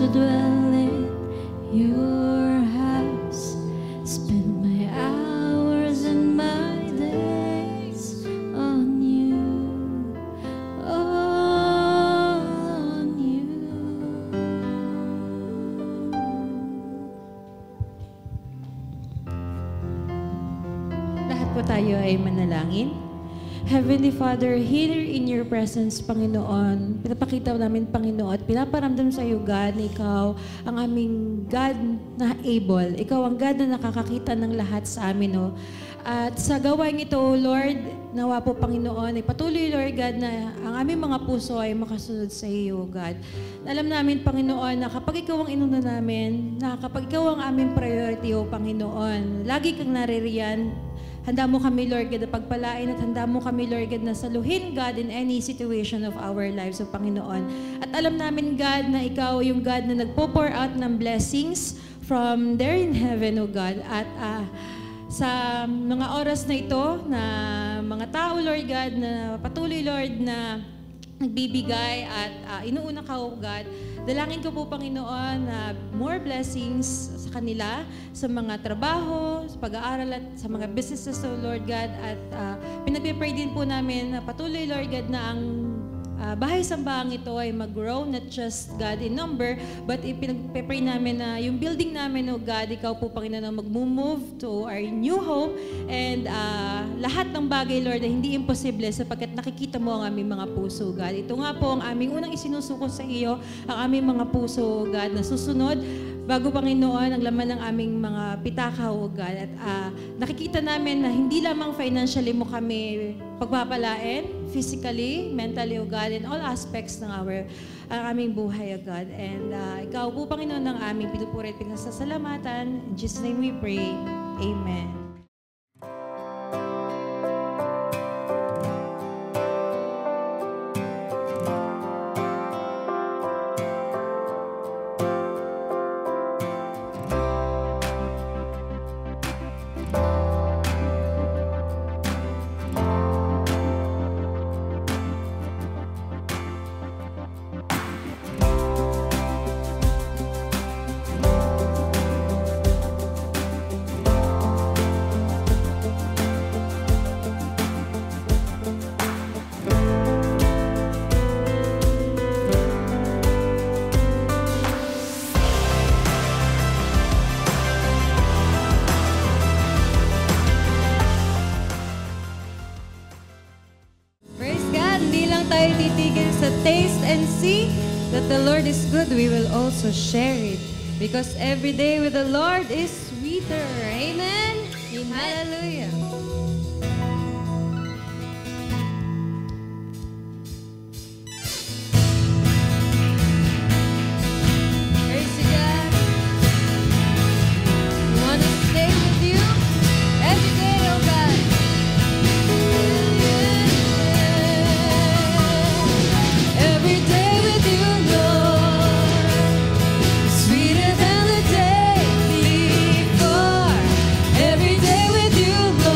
to dwell in your house. Spend my hours and my days on you, on you. Lahat po tayo ay manalangin. Heavenly Father, here in your presence, Panginoon, pinapakita namin, Panginoon, at pinaparamdam sa iyo, God, na ikaw ang aming God na able. Ikaw ang God na nakakakita ng lahat sa amin, no? At sa gawain ito, Lord, nawa po, Panginoon, ay patuloy, Lord God, na ang aming mga puso ay makasunod sa iyo, God. Alam namin, Panginoon, na kapag ikaw ang inuna namin, na kapag ikaw ang aming priority, O Panginoon, lagi kang naririyan. Handa mo kami, Lord God, na pagpalain at handa mo kami, Lord God, na saluhin, God, in any situation of our lives, O Panginoon. At alam namin, God, na ikaw yung God na nagpo-pour out ng blessings from there in heaven, O God. At sa mga oras na ito, na mga tao, Lord God, na patuloy, Lord, na nagbibigay at inuuna ka, O God, dalangin ko po, Panginoon, na more blessings sa kanila, sa mga trabaho, sa pag-aaral at sa mga businesses, O Lord God. At pinagpipray din po namin na patuloy, Lord God, na ang bahay-sambahang ito ay mag-grow, not just, God, in number, but pinagpipray namin na yung building namin, O God, ikaw po, Panginoon, mag-move to our new home and lahat ng bagay, Lord, na hindi imposible sapagkat nakikita mo ang aming mga puso, God. Ito nga po ang aming unang isinusuko sa iyo, ang aming mga puso, God, na susunod bago, Panginoon, ang laman ng aming mga pitaka, O God. At nakikita namin na hindi lamang financially mo kami pagpapalain, physically, mentally, O God, in all aspects ng aming buhay, O God. And ikaw po, Panginoon, ang aming pinupuri at pinasasalamatan. In Jesus' name we pray. Amen. Taste and see that the Lord is good, we will also share it. Because every day with the Lord is sweeter. Amen? Hallelujah. Praise God. We want to stay with you every day, oh God. Every day with you, Lord, sweeter than the day before. Every day with you, Lord.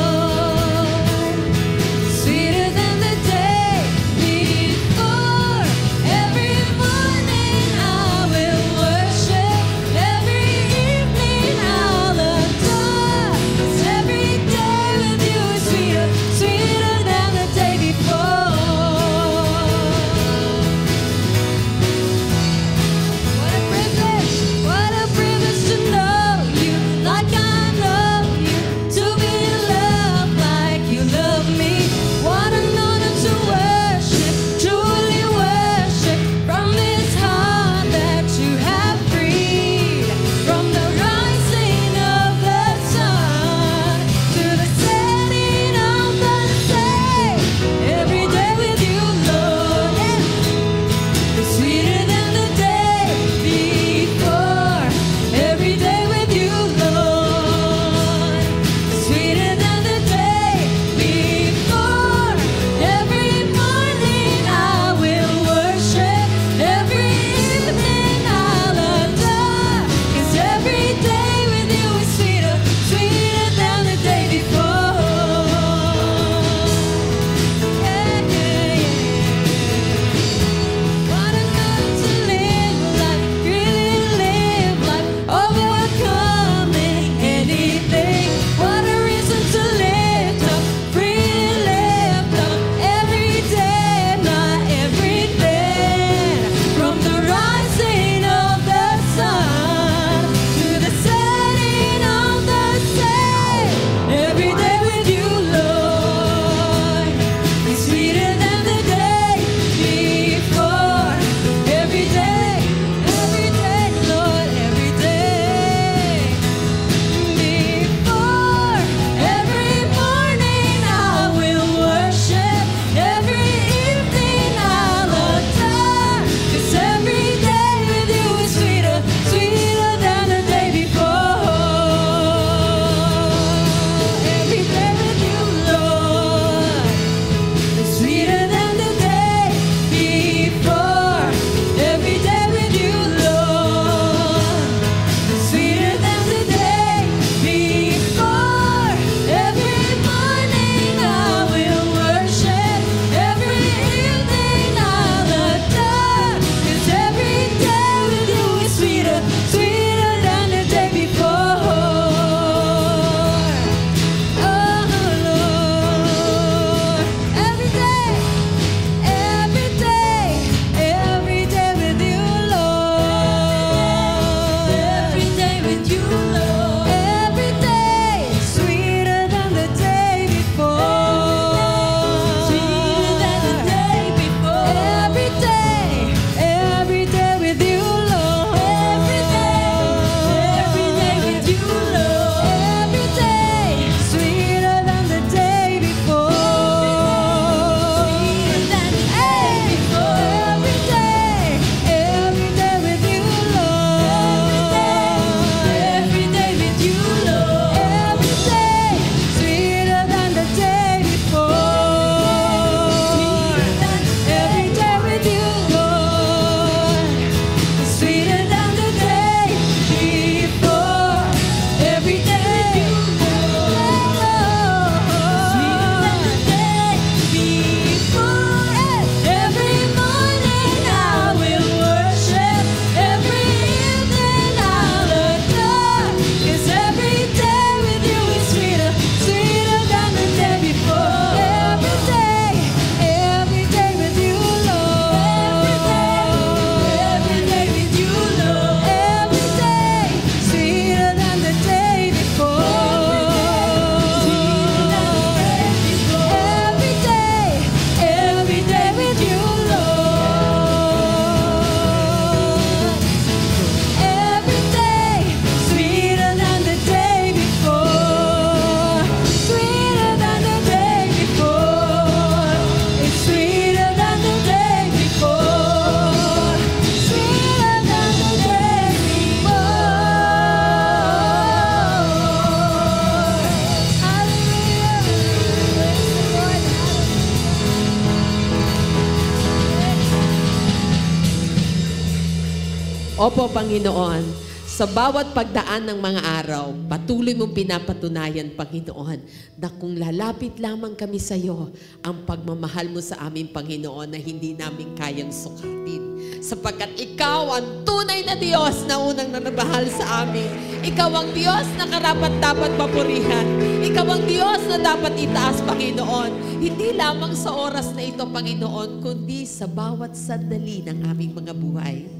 Opo, Panginoon, sa bawat pagdaan ng mga araw, patuloy mong pinapatunayan, Panginoon, na kung lalapit lamang kami sa iyo, ang pagmamahal mo sa amin, Panginoon, na hindi namin kayang sukatin. Sapagkat ikaw ang tunay na Diyos na unang nanabahal sa amin. Ikaw ang Diyos na karapat-dapat papurihan. Ikaw ang Diyos na dapat itaas, Panginoon. Hindi lamang sa oras na ito, Panginoon, kundi sa bawat sandali ng aming mga buhay.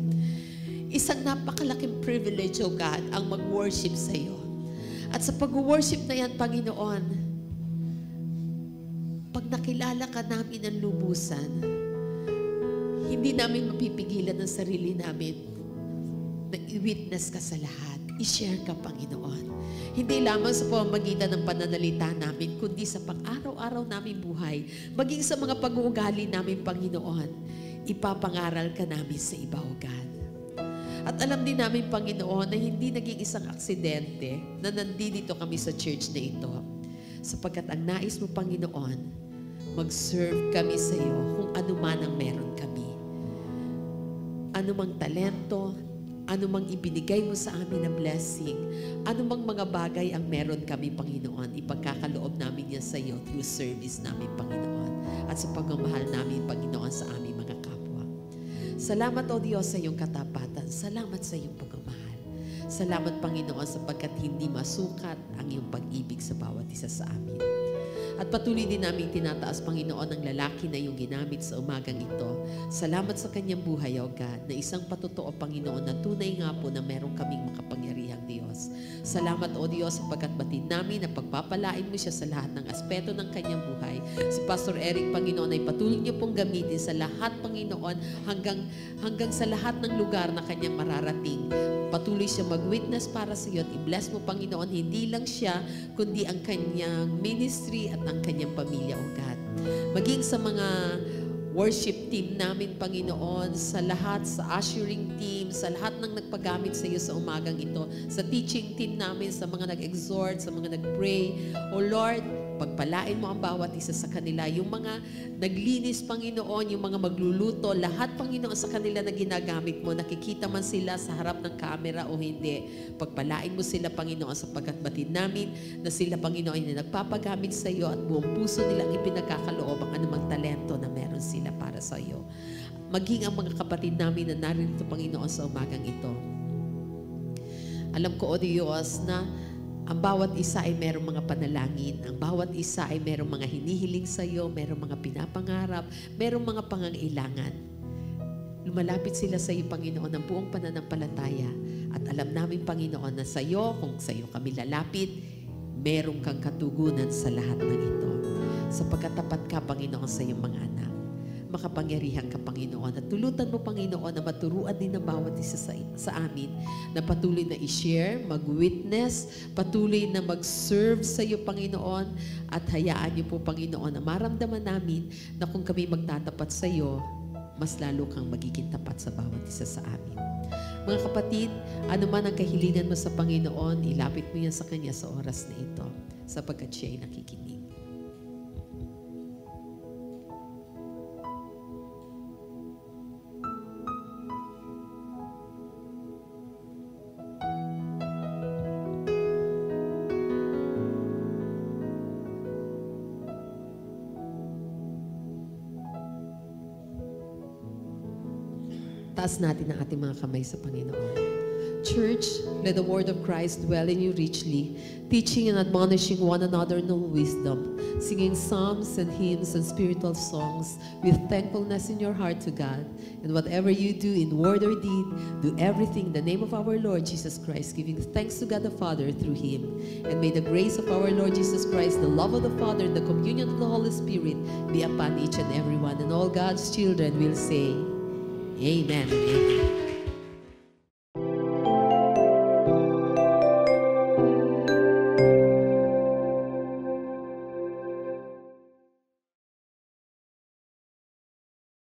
Isang napakalaking privilege, O God, ang mag-worship sa iyo. At sa pag-worship na yan, Panginoon, pag nakilala ka namin ng lubusan, hindi namin mapipigilan ang sarili namin na i-witness ka sa lahat. I-share ka, Panginoon. Hindi lamang sa pamamagitan ng pananalita namin, kundi sa pang-araw-araw namin buhay, maging sa mga pag-uugali namin, Panginoon, ipapangaral ka namin sa iba, O God. At alam din namin, Panginoon, na hindi naging isang aksidente na nandito kami sa church na ito. Sapagkat ang nais mo, Panginoon, mag-serve kami sa iyo kung ano man ang meron kami. Ano mang talento, ano mang ibinigay mo sa amin na blessing, ano mang mga bagay ang meron kami, Panginoon, ipagkakaloob namin yan sa iyo through service namin, Panginoon. At sa pagmamahal namin, Panginoon, sa aming mga kapwa. Salamat, O Diyos, sa iyong katapatan. Salamat sa iyong pagmamahal. Salamat, Panginoon, sapagkat hindi masukat ang iyong pag-ibig sa bawat isa sa amin. At patuloy din namin tinataas, Panginoon, ang lalaki na iyong ginamit sa umagang ito. Salamat sa kanyang buhay, O God, na isang patotoo, Panginoon, na tunay nga po na meron kaming makapangyarihang Diyos. Salamat, O Diyos, sapagkat batid namin na pagpapalain mo siya sa lahat ng aspeto ng kanyang buhay. Si Pastor Eric, Panginoon, ay patuloy niyo pong gamitin sa lahat, Panginoon, hanggang sa lahat ng lugar na kanyang mararating. Patuloy siya mag-witness para sa iyo at i-bless mo, Panginoon, hindi lang siya, kundi ang kanyang ministry at ang kanyang pamilya, O God. Maging sa mga worship team namin, Panginoon, sa lahat, sa ushering team, sa lahat ng nagpagamit sa iyo sa umagang ito, sa teaching team namin, sa mga nag-exhort, sa mga nag-pray. O Lord, pagpalain mo ang bawat isa sa kanila. Yung mga naglinis, Panginoon, yung mga magluluto, lahat, Panginoon, sa kanila na ginagamit mo, nakikita man sila sa harap ng camera o hindi. Pagpalain mo sila, Panginoon, sapagkat batid namin na sila, Panginoon, na nagpapagamit sa iyo at buong puso nilang ipinagkakaloob ang anumang talento na meron sila para sa iyo. Maging ang mga kapatid namin na narito, Panginoon, sa umagang ito. Alam ko, O Diyos, na ang bawat isa ay merong mga panalangin. Ang bawat isa ay merong mga hinihiling sa iyo, merong mga pinapangarap, merong mga pangangailangan. Lumalapit sila sa iyo, Panginoon, ng buong pananampalataya. At alam namin, Panginoon, na sa iyo, kung sa iyo kami lalapit, merong kang katugunan sa lahat ng ito. Sapagkat tapat ka, Panginoon, sa iyong mga anak. Makapangyarihan ka, Panginoon. At tulutan mo, Panginoon, na maturuan din ng bawat isa sa amin na patuloy na i-share, mag-witness, patuloy na mag-serve sa iyo, Panginoon. At hayaan niyo po, Panginoon, na maramdaman namin na kung kami magtatapat sa iyo, mas lalo kang magiging tapat sa bawat isa sa amin. Mga kapatid, ano man ang kahilingan mo sa Panginoon, ilapit mo yan sa Kanya sa oras na ito, sapagkat siya ay nakikinig. Taas natin ang ating mga kamay sa Panginoon. Church, let the word of Christ dwell in you richly, teaching and admonishing one another in all wisdom, singing psalms and hymns and spiritual songs with thankfulness in your heart to God. And whatever you do in word or deed, do everything in the name of our Lord Jesus Christ, giving thanks to God the Father through Him. And may the grace of our Lord Jesus Christ, the love of the Father, and the communion of the Holy Spirit be upon each and every one. And all God's children will say, Amen. Amen.